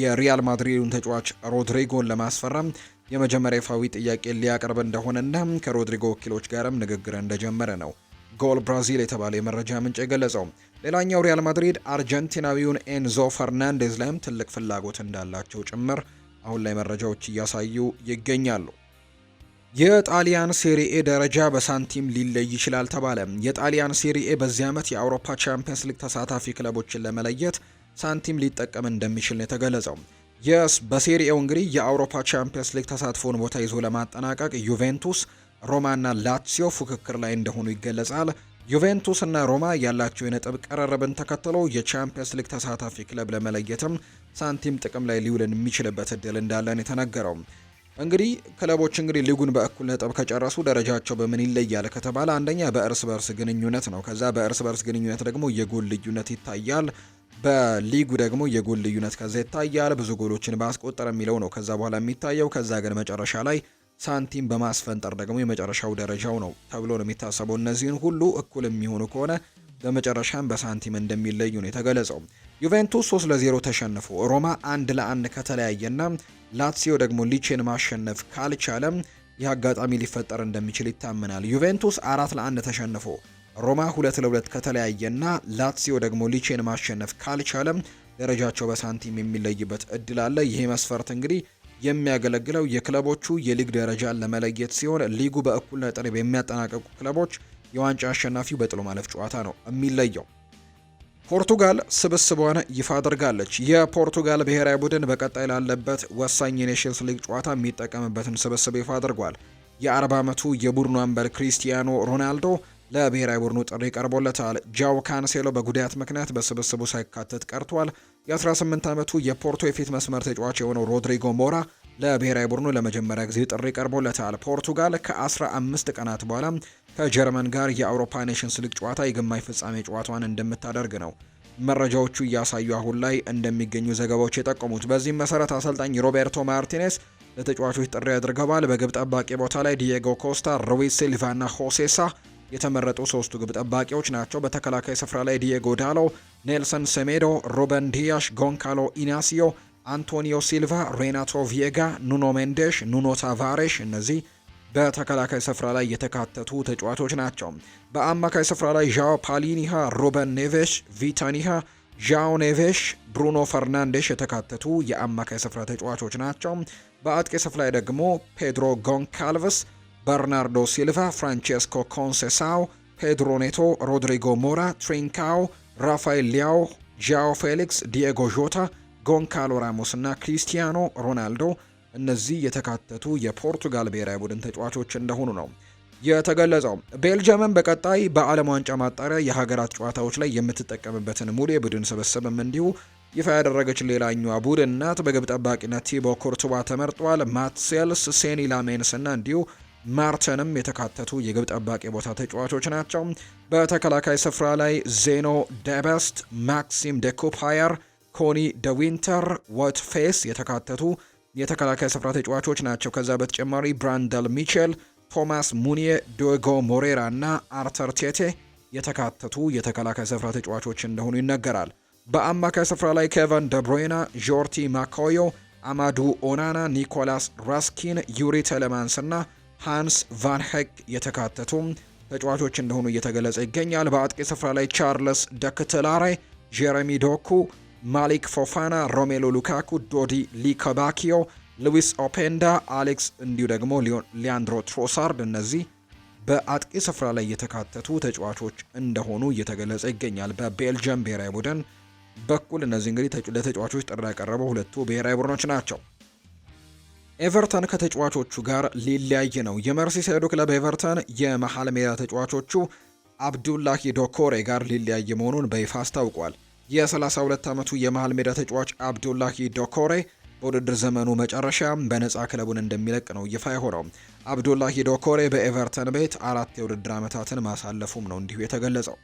Speaker 1: የሪያል ማድሪዱን ተጫዋች ሮድሪጎን ለማስፈረም የመጀመሪያ ይፋዊ ጥያቄ ሊያቀርብ እንደሆነና ከሮድሪጎ ወኪሎች ጋርም ንግግር እንደጀመረ ነው ጎል ብራዚል የተባለ የመረጃ ምንጭ የገለጸው። ሌላኛው ሪያል ማድሪድ አርጀንቲናዊውን ኤንዞ ፈርናንዴዝ ላይም ትልቅ ፍላጎት እንዳላቸው ጭምር አሁን ላይ መረጃዎች እያሳዩ ይገኛሉ። የጣሊያን ሴሪኤ ደረጃ በሳንቲም ሊለይ ይችላል ተባለ። የጣሊያን ሴሪኤ በዚህ ዓመት የአውሮፓ ቻምፒየንስ ሊግ ተሳታፊ ክለቦችን ለመለየት ሳንቲም ሊጠቀም እንደሚችል ነው የተገለጸው። በሴሪኤው እንግዲህ የአውሮፓ ቻምፒየንስ ሊግ ተሳትፎን ቦታ ይዞ ለማጠናቀቅ ዩቬንቱስ፣ ሮማ እና ላትሲዮ ፉክክር ላይ እንደሆኑ ይገለጻል። ዩቬንቱስ እና ሮማ ያላቸው የነጥብ ቀረረብን ተከትሎ የቻምፒየንስ ሊግ ተሳታፊ ክለብ ለመለየትም ሳንቲም ጥቅም ላይ ሊውል የሚችልበት እድል እንዳለን የተነገረው። እንግዲህ ክለቦች እንግዲህ ሊጉን በእኩል ነጥብ ከጨረሱ ደረጃቸው በምን ይለያል ከተባለ አንደኛ በእርስ በርስ ግንኙነት ነው። ከዛ በእርስ በርስ ግንኙነት ደግሞ የጎል ልዩነት ይታያል። በሊጉ ደግሞ የጎል ልዩነት ከዛ ይታያል። ብዙ ጎሎችን ባስቆጠረ የሚለው ነው ከዛ በኋላ የሚታየው። ከዛ ግን መጨረሻ ላይ ሳንቲም በማስፈንጠር ደግሞ የመጨረሻው ደረጃው ነው ተብሎ ነው የሚታሰበው። እነዚህን ሁሉ እኩል የሚሆኑ ከሆነ በመጨረሻም በሳንቲም እንደሚለዩ ነው የተገለጸው። ዩቬንቱስ 3-0 ተሸንፎ ሮማ 1-1 ከተለያየና ላትሲዮ ደግሞ ሊቼን ማሸነፍ ካልቻለም ይህ አጋጣሚ ሊፈጠር እንደሚችል ይታመናል። ዩቬንቱስ 4-1 ተሸንፎ ሮማ 2-2 ከተለያየና ላትሲዮ ደግሞ ሊቼን ማሸነፍ ካልቻለም ደረጃቸው በሳንቲም የሚለይበት እድል አለ። ይሄ መስፈርት እንግዲህ የሚያገለግለው የክለቦቹ የሊግ ደረጃን ለመለየት ሲሆን ሊጉ በእኩል ነጥብ የሚያጠናቀቁ ክለቦች የዋንጫ አሸናፊው በጥሎ ማለፍ ጨዋታ ነው የሚለየው። ፖርቱጋል ስብስቧን ይፋ አድርጋለች። የፖርቱጋል ብሔራዊ ቡድን በቀጣይ ላለበት ወሳኝ የኔሽንስ ሊግ ጨዋታ የሚጠቀምበትን ስብስብ ይፋ አድርጓል። የ40 ዓመቱ የቡድኑ አምበል ክሪስቲያኖ ሮናልዶ ለብሔራዊ ቡድኑ ጥሪ ቀርቦለታል። ጃው ካንሴሎ በጉዳት ምክንያት በስብስቡ ሳይካተት ቀርቷል። የ18 ዓመቱ የፖርቶ የፊት መስመር ተጫዋች የሆነው ሮድሪጎ ሞራ ለብሔራዊ ቡድኑ ለመጀመሪያ ጊዜ ጥሪ ቀርቦለታል። ፖርቱጋል ከ15 ቀናት በኋላ ከጀርመን ጋር የአውሮፓ ኔሽንስ ሊግ ጨዋታ የግማሽ ፍጻሜ ጨዋታዋን እንደምታደርግ ነው መረጃዎቹ እያሳዩ አሁን ላይ እንደሚገኙ ዘገባዎች የጠቆሙት። በዚህም መሰረት አሰልጣኝ ሮቤርቶ ማርቲኔስ ለተጫዋቾች ጥሪ አድርገዋል። በግብ ጠባቂ ቦታ ላይ ዲየጎ ኮስታ፣ ሩዊስ ሲልቫ እና ሆሴሳ የተመረጡ ሶስቱ ግብ ጠባቂዎች ናቸው። በተከላካይ ስፍራ ላይ ዲየጎ ዳሎ፣ ኔልሰን ሴሜዶ፣ ሩበን ዲያሽ፣ ጎንካሎ ኢናሲዮ፣ አንቶኒዮ ሲልቫ፣ ሬናቶ ቪዬጋ፣ ኑኖ ሜንዴሽ፣ ኑኖ ታቫሬሽ እነዚህ በተከላካይ ስፍራ ላይ የተካተቱ ተጫዋቾች ናቸው። በአማካይ ስፍራ ላይ ዣኦ ፓሊኒሃ፣ ሩበን ኔቬሽ፣ ቪታኒሃ፣ ዣኦ ኔቬሽ፣ ብሩኖ ፈርናንዴሽ የተካተቱ የአማካይ ስፍራ ተጫዋቾች ናቸው። በአጥቂ ስፍራ ላይ ደግሞ ፔድሮ ጎንካልቭስ፣ በርናርዶ ሲልቫ፣ ፍራንቼስኮ ኮንሴሳው፣ ፔድሮ ኔቶ፣ ሮድሪጎ ሞራ፣ ትሪንካው፣ ራፋኤል ሊያው፣ ዣኦ ፌሊክስ፣ ዲየጎ ዦታ፣ ጎንካሎ ራሞስ እና ክሪስቲያኖ ሮናልዶ እነዚህ የተካተቱ የፖርቱጋል ብሔራዊ ቡድን ተጫዋቾች እንደሆኑ ነው የተገለጸው። ቤልጅየምን በቀጣይ በዓለም ዋንጫ ማጣሪያ የሀገራት ጨዋታዎች ላይ የምትጠቀምበትን ሙሉ የቡድን ስብስብም እንዲሁ ይፋ ያደረገች ሌላኛዋ ቡድን ናት። በግብ ጠባቂነት ቲቦ ኩርቱዋ ተመርጧል። ማትሴልስ፣ ሴኒ ላሜንስ እና እንዲሁ ማርተንም የተካተቱ የግብ ጠባቂ ቦታ ተጫዋቾች ናቸው። በተከላካይ ስፍራ ላይ ዜኖ ደበስት፣ ማክሲም ደኩፓየር፣ ኮኒ ደዊንተር፣ ዋትፌስ የተካተቱ የተከላካይ ስፍራ ተጫዋቾች ናቸው። ከዛ በተጨማሪ ብራንደል ሚቼል፣ ቶማስ ሙኒየ፣ ዲዮጎ ሞሬራ እና አርተር ቴቴ የተካተቱ የተከላካይ ስፍራ ተጫዋቾች እንደሆኑ ይነገራል። በአማካይ ስፍራ ላይ ኬቨን ደብሮይና፣ ጆርቲ ማኮዮ፣ አማዱ ኦናና፣ ኒኮላስ ራስኪን፣ ዩሪ ቴሌማንስ እና ሃንስ ቫን ሄክ የተካተቱ ተጫዋቾች እንደሆኑ እየተገለጸ ይገኛል። በአጥቂ ስፍራ ላይ ቻርልስ ደክትላሬ፣ ጄሬሚ ዶኩ፣ ማሊክ ፎፋና፣ ሮሜሎ ሉካኩ፣ ዶዲ ሊካባኪዮ፣ ሉዊስ ኦፔንዳ፣ አሌክስ እንዲሁ ደግሞ ሊያንድሮ ትሮሳርድ እነዚህ በአጥቂ ስፍራ ላይ የተካተቱ ተጫዋቾች እንደሆኑ እየተገለጸ ይገኛል። በቤልጅየም ብሔራዊ ቡድን በኩል እነዚህ እንግዲህ ለተጫዋቾች ጥሪ ያቀረበው ሁለቱ ብሔራዊ ቡድኖች ናቸው። ኤቨርተን ከተጫዋቾቹ ጋር ሊለያይ ነው። የመርሲሳይዱ ክለብ ኤቨርተን የመሃል ሜዳ ተጫዋቾቹ አብዱላሂ ዶኮሬ ጋር ሊለያይ መሆኑን በይፋ አስታውቋል። የ32 ዓመቱ የመሃል ሜዳ ተጫዋች አብዱላሂ ዶኮሬ በውድድር ዘመኑ መጨረሻ በነፃ ክለቡን እንደሚለቅ ነው ይፋ የሆነው። አብዱላሂ ዶኮሬ በኤቨርተን ቤት 4 የውድድር ዓመታትን ማሳለፉም ነው እንዲሁ የተገለጸው።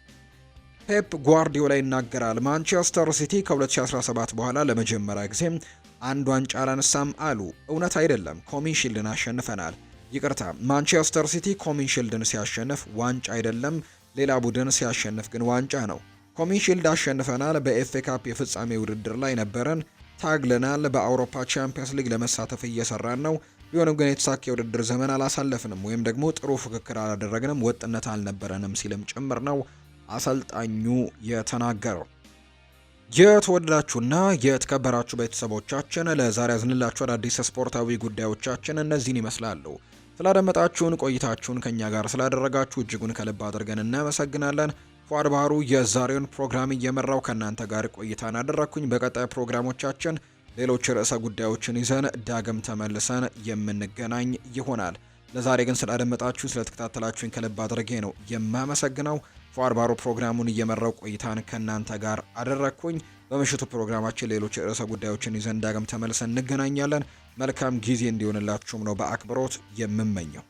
Speaker 1: ፔፕ ጓርዲዮላ ይናገራል። ማንቸስተር ሲቲ ከ2017 በኋላ ለመጀመሪያ ጊዜ አንድ ዋንጫ አላነሳም አሉ። እውነት አይደለም፣ ኮሚንሺልድን አሸንፈናል። ይቅርታ፣ ማንቸስተር ሲቲ ኮሚንሺልድን ሲያሸንፍ ዋንጫ አይደለም፣ ሌላ ቡድን ሲያሸንፍ ግን ዋንጫ ነው። ኮሚንሺልድ አሸንፈናል። በኤፍኤ ካፕ የፍጻሜ ውድድር ላይ ነበረን፣ ታግለናል። በአውሮፓ ቻምፒየንስ ሊግ ለመሳተፍ እየሰራን ነው። ቢሆንም ግን የተሳካ የውድድር ዘመን አላሳለፍንም፣ ወይም ደግሞ ጥሩ ፍክክር አላደረግንም፣ ወጥነት አልነበረንም ሲልም ጭምር ነው አሰልጣኙ የተናገረው። የተወደዳችሁና የተከበራችሁ ቤተሰቦቻችን ለዛሬ ያዝንላችሁ አዳዲስ ስፖርታዊ ጉዳዮቻችን እነዚህን ይመስላሉ። ስላደመጣችሁን ቆይታችሁን ከኛ ጋር ስላደረጋችሁ እጅጉን ከልብ አድርገን እናመሰግናለን። ፏድ ባህሩ የዛሬውን ፕሮግራም እየመራው ከእናንተ ጋር ቆይታን አደረግኩኝ። በቀጣይ ፕሮግራሞቻችን ሌሎች ርዕሰ ጉዳዮችን ይዘን ዳግም ተመልሰን የምንገናኝ ይሆናል። ለዛሬ ግን ስላደመጣችሁ ስለተከታተላችሁኝ ከልብ አድርጌ ነው የማመሰግነው። ፏድ ባህሩ ፕሮግራሙን እየመራው ቆይታን ከእናንተ ጋር አደረግኩኝ። በምሽቱ ፕሮግራማችን ሌሎች ርዕሰ ጉዳዮችን ይዘን ዳግም ተመልሰን እንገናኛለን። መልካም ጊዜ እንዲሆንላችሁም ነው በአክብሮት የምመኘው።